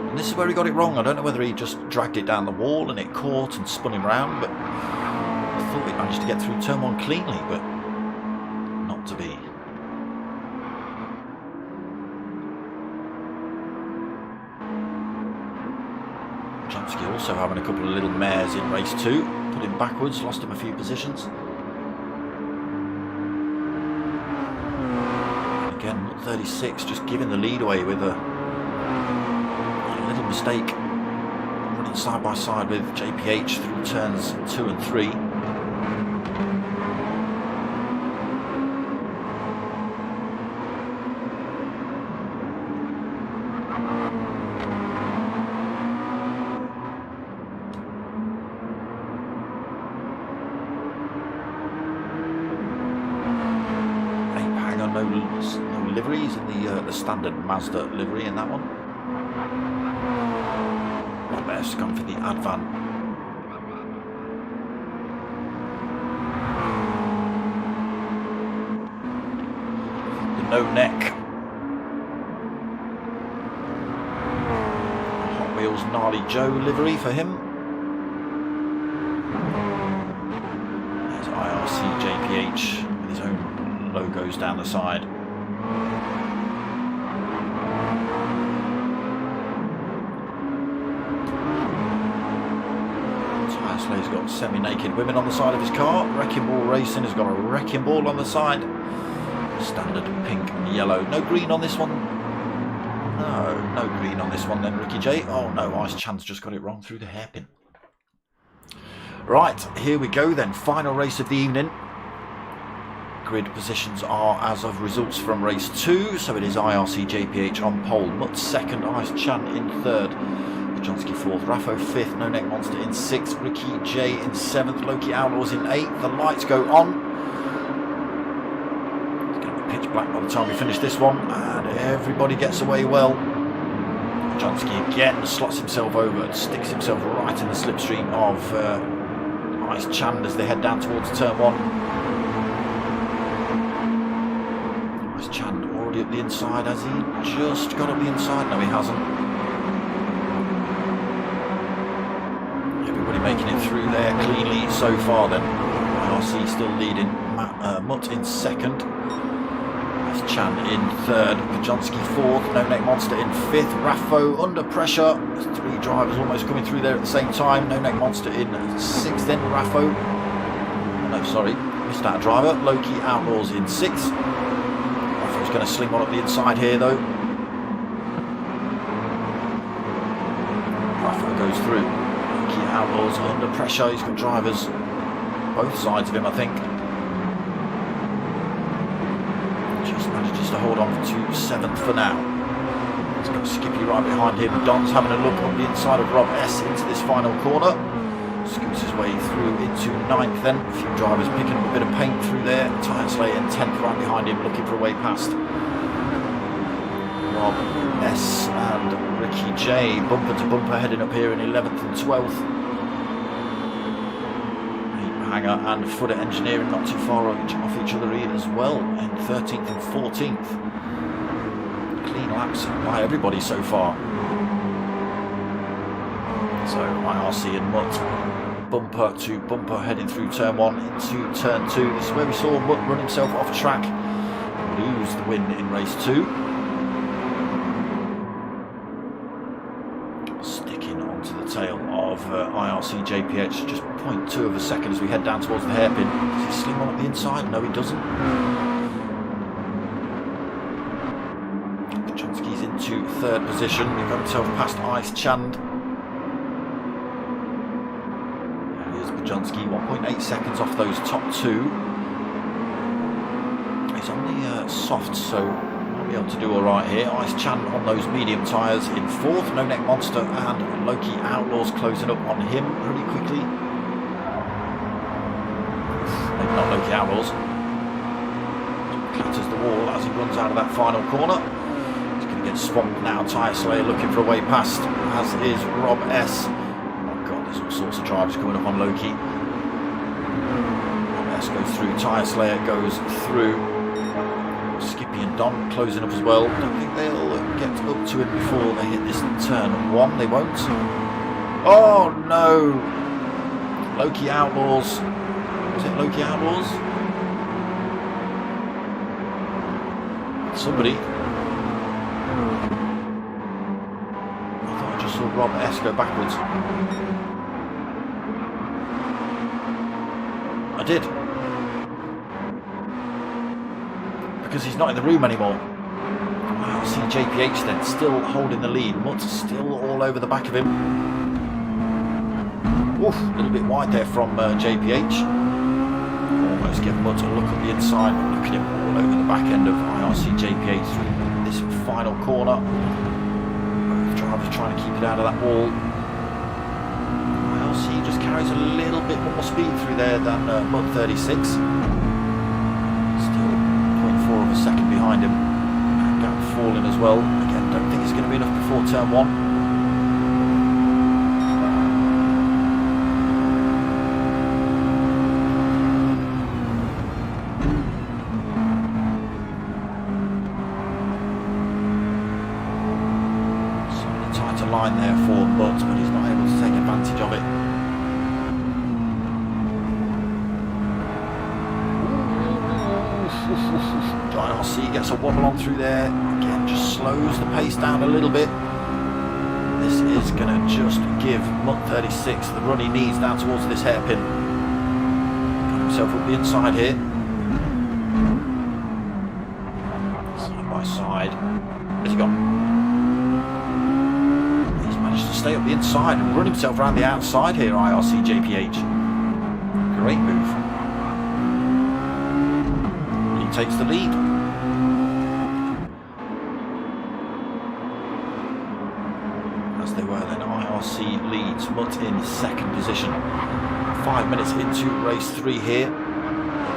And this is where he got it wrong. I don't know whether he just dragged it down the wall and it caught and spun him round, but I thought he managed to get through turn 1 cleanly, but not to be. Jansky also having a couple of little mares in race 2, put him backwards, lost him a few positions. And again, 36 just giving the lead away with a little mistake, running side by side with JPH through turns 2 and 3. No liveries in the standard Mazda livery in that one. Robert's gone for the Advan. The no neck. Hot Wheels Gnarly Joe livery for him. There's IRC JPH with his own logos down the side. Tyre Slayer's got semi-naked women on the side of his car. Wrecking Ball Racing has got a wrecking ball on the side. Standard pink and yellow. No green on this one. No green on this one then, Ricky J. Oh no, Ice Chan's just got it wrong through the hairpin. Right, here we go then. Final race of the evening. Grid positions are as of results from race 2, so it is IRC JPH on pole, Mutt second, Ice Chan in third, Jansky fourth, Raffo fifth, No Neck Monster in sixth, Ricky J in seventh, Loki Outlaws in eighth. The lights go on. It's going to be pitch black by the time we finish this one, and everybody gets away well. Jansky again slots himself over and sticks himself right in the slipstream of Ice Chan as they head down towards turn 1. Chand already up the inside. Has he just got up the inside? No, he hasn't. Everybody making it through there cleanly so far then. IRC still leading. Mutt in second. That's Chan in third. Jansky fourth. No Neck Monster in fifth. Raffo under pressure. There's 3 drivers almost coming through there at the same time. No Neck Monster in sixth then. Raffo. No, sorry. Missed out a driver. Loki Outlaws in sixth. Going to sling one up the inside here though. Raffo goes through. Loki Outlaws under pressure. He's got drivers both sides of him, I think. Just manages to hold on to 7th for now. He's got Skippy right behind him. Don's having a look on the inside of Rob S into this final corner. Scoots his way through into 9th then. A few drivers picking up a bit of paint through there. Tyre Slayer in 10th right behind him, looking for a way past. Rob Rob S and Ricky J. Bumper to bumper heading up here in 11th and 12th. Hanger and Footer Engineering not too far off each other as well in 13th and 14th. Clean laps by everybody so far. So IRC and Mutt bumper to bumper heading through turn 1 into turn 2. This is where we saw Mutt run himself off track and lose the win in race 2. Sticking onto the tail of IRC JPH, just 0.2 of a second as we head down towards the hairpin. Does he slim on at the inside? No, he doesn't. Pachonsky's into 3rd position. He got himself past Ice Chand. Pachonsky 1.8 seconds off those top 2. He's on the soft, so might be able to do alright here. Ice Chand on those medium tyres in 4th. No Neck Monster and Loki Outlaws closing up on him pretty quickly. Maybe not Loki Outlaws. Clatters the wall as he runs out of that final corner. He's going to get swamped now. Tyre Slayer looking for a way past, as is Rob S. There's all sorts of drivers coming up on Loki. S goes through, Tyre Slayer goes through. Skippy and Don closing up as well. Don't think they'll get up to it before they hit this turn 1. They won't. Oh no! Loki Outlaws. Was it Loki Outlaws? Somebody. I thought I just saw Rob S go backwards. I did. Because he's not in the room anymore. Wow, see JPH then still holding the lead. Mutt still all over the back of him. Oof, a little bit wide there from JPH. Almost give Mutt a look at the inside. Look at him all over the back end of IRC JPH through this final corner. Both drivers trying to keep it out of that wall. He just carries a little bit more speed through there than Mutt 36. Still 0.4 of a second behind him. And gap falling as well. Again, don't think it's going to be enough before turn 1. Slightly tighter line there for Mutt, but he's not able to take advantage of it. IRC gets a wobble on through there. Again, just slows the pace down a little bit. This is going to just give Mutt 36 the run he needs down towards this hairpin. Got himself up the inside here. Side by side. Where's he gone? He's managed to stay up the inside and run himself around the outside here, IRC JPH. Great move. Takes the lead. As they were then, IRC leads. Mutt in 2nd position. 5 minutes into race 3 here.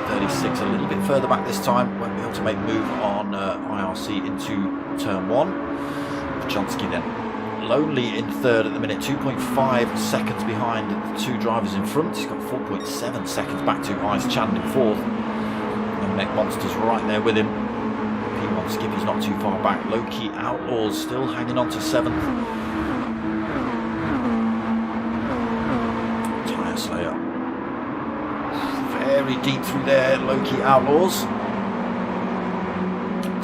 36 a little bit further back this time. Won't be able to make a move on IRC into turn 1. Pachonsky then lonely in 3rd at the minute. 2.5 seconds behind the 2 drivers in front. He's got 4.7 seconds back to Ice Chand in 4th. Neck Monster's right there with him. P1 Skippy's not too far back. Loki Outlaws still hanging on to 7th. Tyre Slayer. Very deep through there, Loki Outlaws.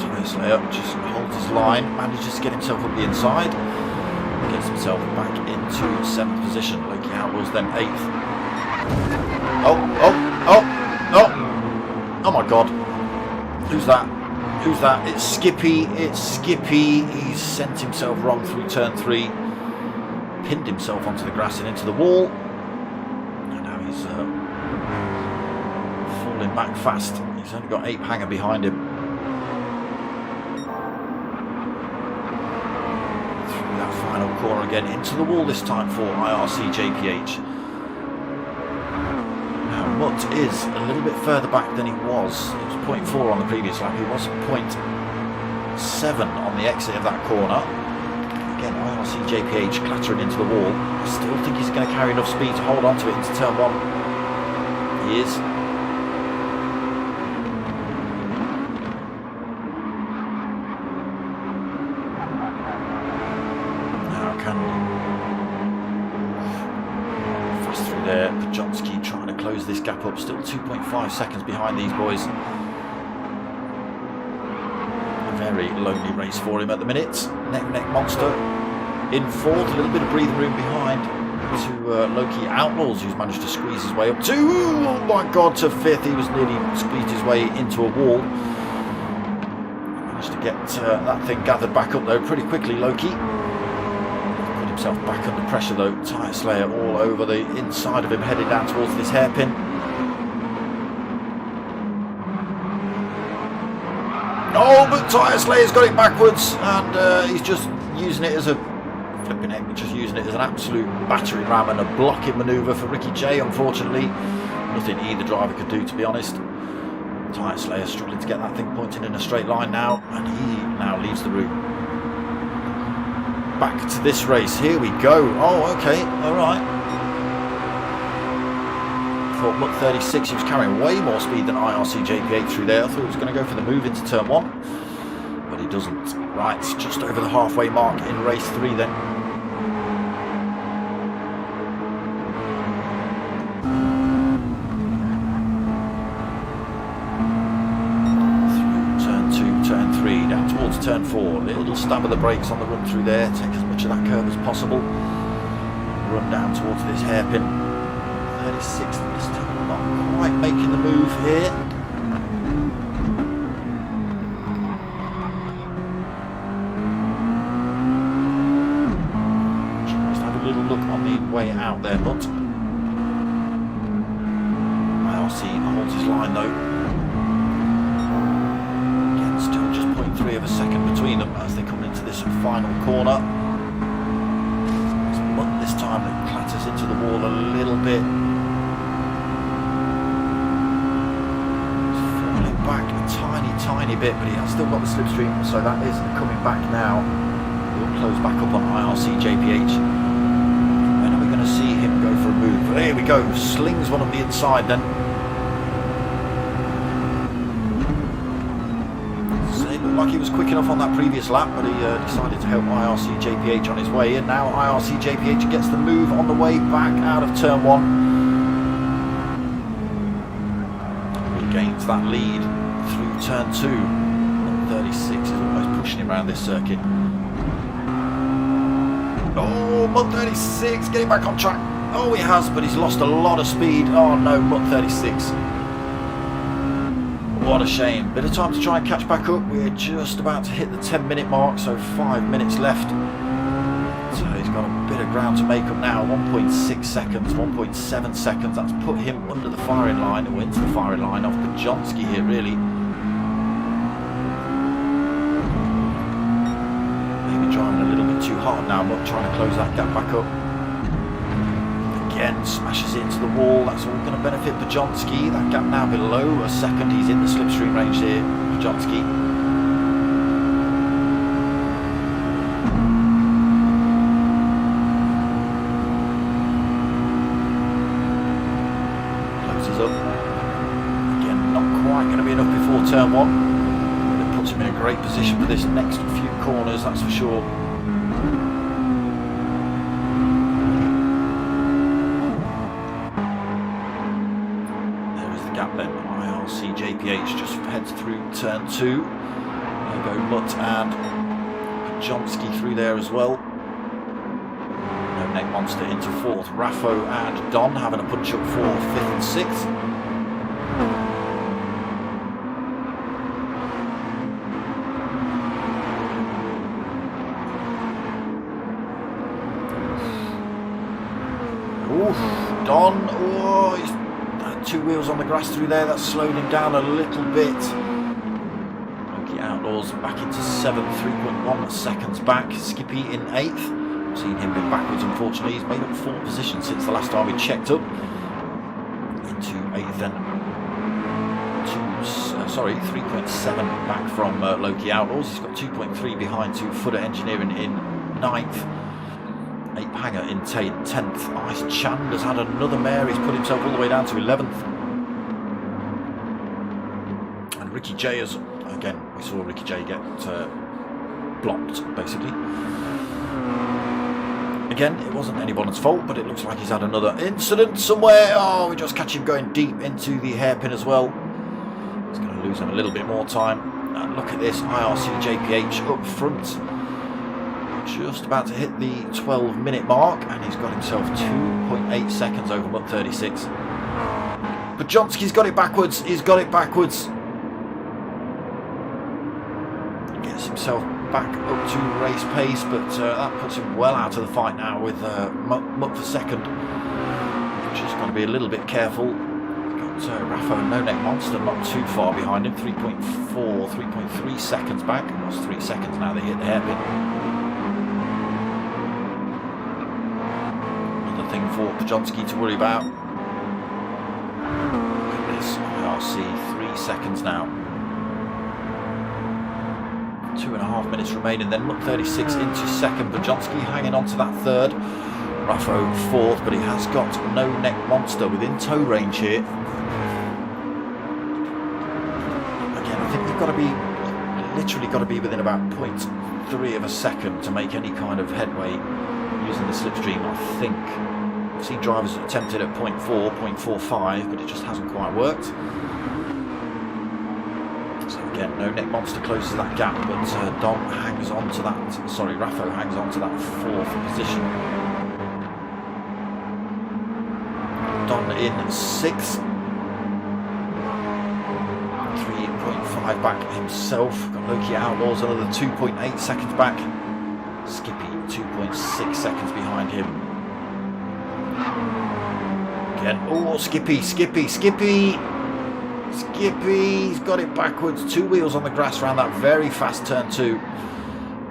Tyre Slayer just holds his line, manages to get himself up the inside. Gets himself back into 7th position. Loki Outlaws then 8th. Oh my god. Who's that? Who's that? It's Skippy. It's Skippy. He's sent himself wrong through turn 3. Pinned himself onto the grass and into the wall. And now he's falling back fast. He's only got 8 hanger behind him. Through that final corner again. Into the wall this time for IRC JPH. Mutt is a little bit further back than he was. It was 0.4 on the previous lap. He was 0.8 7 on the exit of that corner. Again, IRC JPH clattering into the wall. I still think he's going to carry enough speed to hold on to it into turn 1. He is. Now Candy. Fast through there. Pajonsky trying to close this gap up. Still 2.5 seconds behind these boys. Very lonely race for him at the minute. Neck Monster in 4th, a little bit of breathing room behind to Loki Outlaws, who's managed to squeeze his way up to, oh my god, to 5th. He was nearly squeezed his way into a wall. Managed to get that thing gathered back up though pretty quickly, Loki. Put himself back under pressure though. Tyre Slayer all over the inside of him, headed down towards this hairpin. Oh, but Tyre Slayer's got it backwards, and he's just using it as a flipping heck, just using it as an absolute battering ram and a blocking manoeuvre for Ricky J. Unfortunately, nothing either driver could do, to be honest. Tyre Slayer struggling to get that thing pointing in a straight line now, and he now leaves the route. Back to this race. Here we go. Oh, okay, all right. Thought Mutt 36, he was carrying way more speed than IRC JP8 through there. I thought he was going to go for the move into turn 1, but he doesn't. Right, just over the halfway mark in race 3 then. Through turn 2, turn 3, down towards turn 4. Little stab of the brakes on the run through there. Take as much of that curve as possible. Run down towards this hairpin. 36, still not quite making the move here. Tries to have a little look on the way out there, but IRC holds his line though. Again, still just 0.3 of a second between them as they come into this final corner. But this time it clatters into the wall a little bit. Back a tiny bit, but he has still got the slipstream, so that is coming back now. He'll close back up on IRC JPH. When are we going to see him go for a move? There we go, slings one up the inside then. So it looked like he was quick enough on that previous lap, but he decided to help IRC JPH on his way, and now IRC JPH gets the move on the way back out of turn 1. Regains that lead through turn 2. 36 is almost pushing him around this circuit. Oh, Mutt 36 getting back on track. Oh, he has, but he's lost a lot of speed. Oh no, Mutt 36. What a shame. Bit of time to try and catch back up. We're just about to hit the 10-minute mark, so 5 minutes left. So he's got a bit of ground to make up now. 1.6 seconds, 1.7 seconds. That's put him under the firing line, or into the firing line off Pajonsky here, really. Maybe driving a little bit too hard now, but trying to close that gap back up. Again, smashes it into the wall. That's all going to benefit Pajonsky. That gap now below a second. He's in the slipstream range here, Pajonsky. Turn 1, it puts him in a great position for this next few corners, that's for sure. There is the gap then. IRC JPH just heads through turn 2. There go Mutt and Pajonsky through there as well. No Neck Monster into 4th. Raffo and Don having a punch up for 5th and 6th. Don, oh, he's had 2 wheels on the grass through there. That's slowed him down a little bit. Loki Outlaws back into 7th, 3.1 seconds back. Skippy in 8th. Seen him go backwards, unfortunately. He's made up 4 positions since the last time we checked up. Into 8th then. 3.7 back from Loki Outlaws. He's got 2.3 behind to Footer Engineering in 9th. Ape Hanger in 10th. Ice Chand has had another mare. He's put himself all the way down to 11th. And Ricky J has, again, we saw Ricky J get blocked, basically. Again, it wasn't anybody's fault, but it looks like he's had another incident somewhere. Oh, we just catch him going deep into the hairpin as well. He's going to lose him a little bit more time. And look at this, IRC JPH up front. Just about to hit the 12-minute mark, and he's got himself 2.8 seconds over Mutt 36. But Johnsky's got it backwards. He's got it backwards. Gets himself back up to race pace, but that puts him well out of the fight now with Mutt for second. Just got to be a little bit careful. Got Raffo and No Neck Monster not too far behind him, 3.3 seconds back. Lost 3 seconds now they hit the hairpin. Another thing for Pajonsky to worry about. Look at this IRC, 3 seconds now. 2.5 minutes remaining, then Mutt 36 into second. Pajonsky hanging on to that third. Raffo fourth, but he has got No Neck Monster within tow range here. Again, I think they've got to be, literally got to be within about 0.3 of a second to make any kind of headway using the slipstream, I think. I've seen drivers attempted at 0.4, 0.45, but it just hasn't quite worked. So again, No Neck Monster closes that gap, but Don hangs on to that, Raffo hangs on to that fourth position. Don in 6th. 3.5 back himself. Got Loki Outlaws another 2.8 seconds back. Skippy 2.6 seconds behind him. Again, oh, Skippy's got it backwards. 2 wheels on the grass around that very fast turn 2.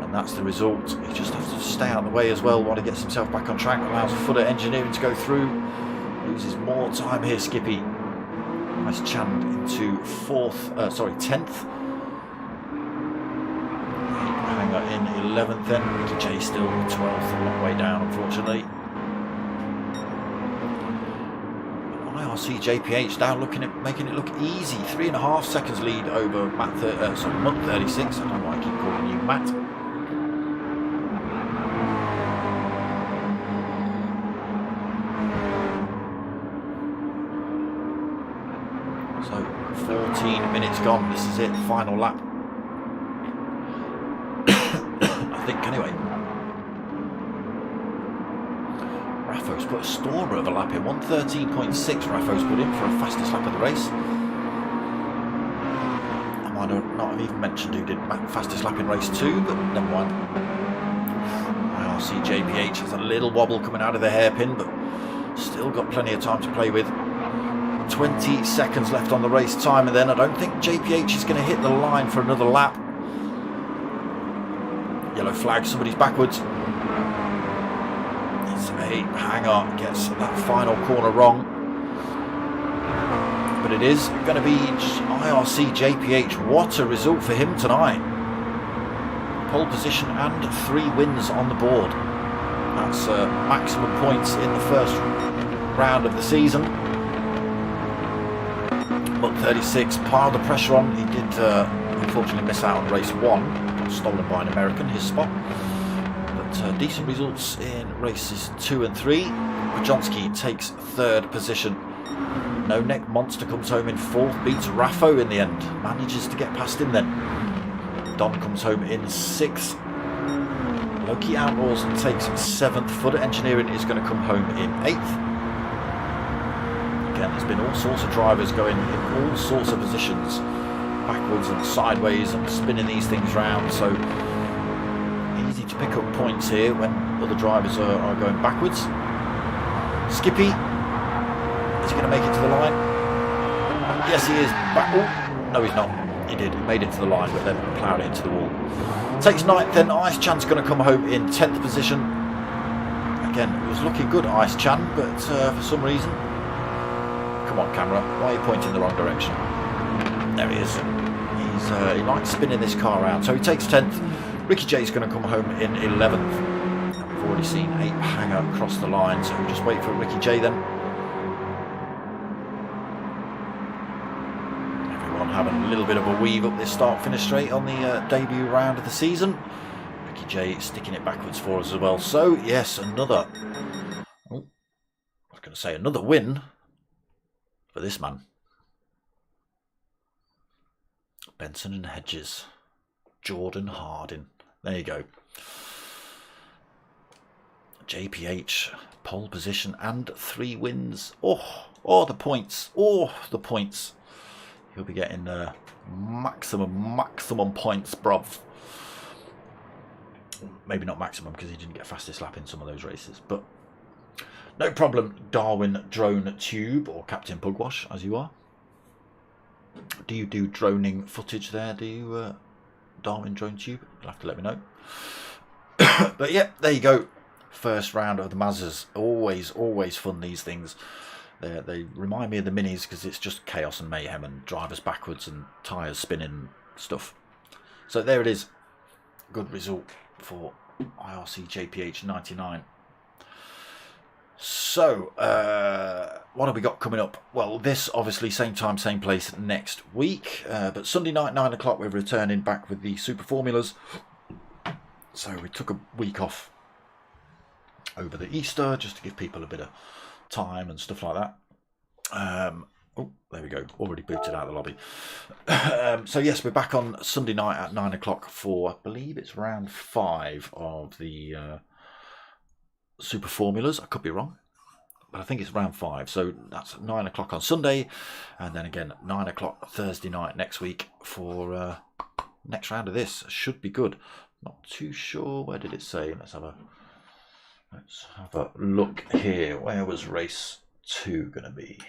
And that's the result. He just has to stay out of the way as well while he gets himself back on track. Allows Footer Engineering to go through. Loses more time here, Skippy. Nice Chand into 10th. Hanger in 11th then. Ricky J still 12th, a long way down, unfortunately. IRC JPH now looking at making it look easy. 3.5 seconds lead over Mutt 36. I don't know why I keep calling you Matt. So 14 minutes gone. This is it. Final lap. I think anyway. Raffo's put a stormer of a lap in. 1:13.6 Raffo's put in for a fastest lap of the race. I might not have even mentioned who did fastest lap in race 2, but never mind. IRC JPH has a little wobble coming out of the hairpin, but still got plenty of time to play with. 20 seconds left on the race time, and then I don't think JPH is going to hit the line for another lap. Yellow flag, somebody's backwards. It's a hanger, gets that final corner wrong. But it is going to be IRC JPH. What a result for him tonight. Pole position and 3 wins on the board. That's maximum points in the first round of the season. Mutt 36 piled the pressure on. He did unfortunately miss out on race 1. Got stolen by an American, his spot. But decent results in races 2 and 3. Pajonsky takes 3rd position. No Neck Monster comes home in 4th, beats Raffo in the end. Manages to get past him then. Don comes home in 6th. Loki Outlaws takes 7th. Footer Engineering is going to come home in 8th. Again, there's been all sorts of drivers going in all sorts of positions, backwards and sideways and spinning these things round, so easy to pick up points here when other drivers are going backwards. Skippy, is he going to make it to the line? Yes, he is. Oh, no, he's not. He did. He made it to the line, but then ploughed it into the wall. Takes 9th, then Ice Chan's going to come home in 10th position. Again, it was looking good, Ice Chan, but for some reason... Come on, camera. Why are you pointing the wrong direction? There he is. He likes spinning this car around. So he takes 10th. Ricky J's going to come home in 11th. We've already seen a hanger across the line, so we'll just wait for Ricky J then. Everyone having a little bit of a weave up this start-finish straight on the debut round of the season. Ricky J sticking it backwards for us as well. So, yes, another... Oh, I was going to say another win for this man. Benson and Hedges. Jordan Harding. There you go. JPH, pole position and 3 wins. Oh, the points. Oh, the points. He'll be getting maximum points, bruv. Maybe not maximum because he didn't get fastest lap in some of those races. But no problem, Darwin Drone Tube, or Captain Pugwash, as you are. Do you do droning footage there? Do you, Darwin Drone Tube? You'll have to let me know. But yeah, there you go. First round of the Mazdas. Always fun, these things. They remind me of the minis because it's just chaos and mayhem and drivers backwards and tyres spinning and stuff. So there it is. Good result for IRC JPH 99. So, what have we got coming up? Well, this, obviously, same time, same place next week. But Sunday night, 9 o'clock, we're returning back with the Super Formulas. So, we took a week off over the Easter, just to give people a bit of time and stuff like that. Oh, there we go. Already booted out of the lobby. So, yes, we're back on Sunday night at 9 o'clock for, I believe it's round 5 of the... Super Formulas. I could be wrong, but I think it's round 5. So that's 9 o'clock on Sunday, and then again 9 o'clock Thursday night next week for next round of this. Should be good. Not too sure. Where did it say? Let's have a look here. Where was race 2 going to be?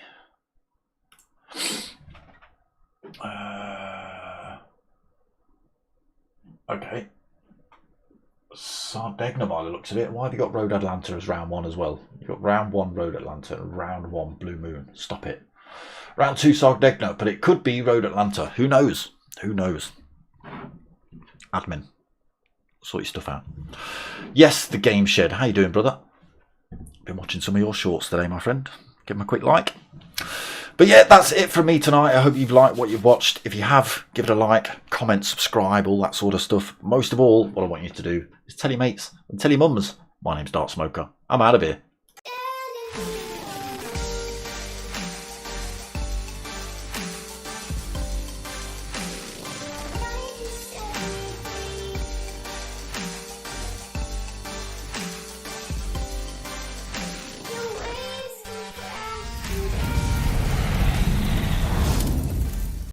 Okay. Sardegna by the looks of it. Why have you got Road Atlanta as round 1 as well? You've got round 1 Road Atlanta and round 1 Blue Moon. Stop it. Round 2 Sardegna, but it could be Road Atlanta. Who knows? Who knows? Admin, sort your stuff out. Yes, the Game Shed. How you doing, brother? Been watching some of your shorts today, my friend. Give them a quick like. But yeah, that's it from me tonight. I hope you've liked what you've watched. If you have, give it a like, comment, subscribe, all that sort of stuff. Most of all, what I want you to do is tell your mates and tell your mums. My name's Dark Smoker. I'm out of here.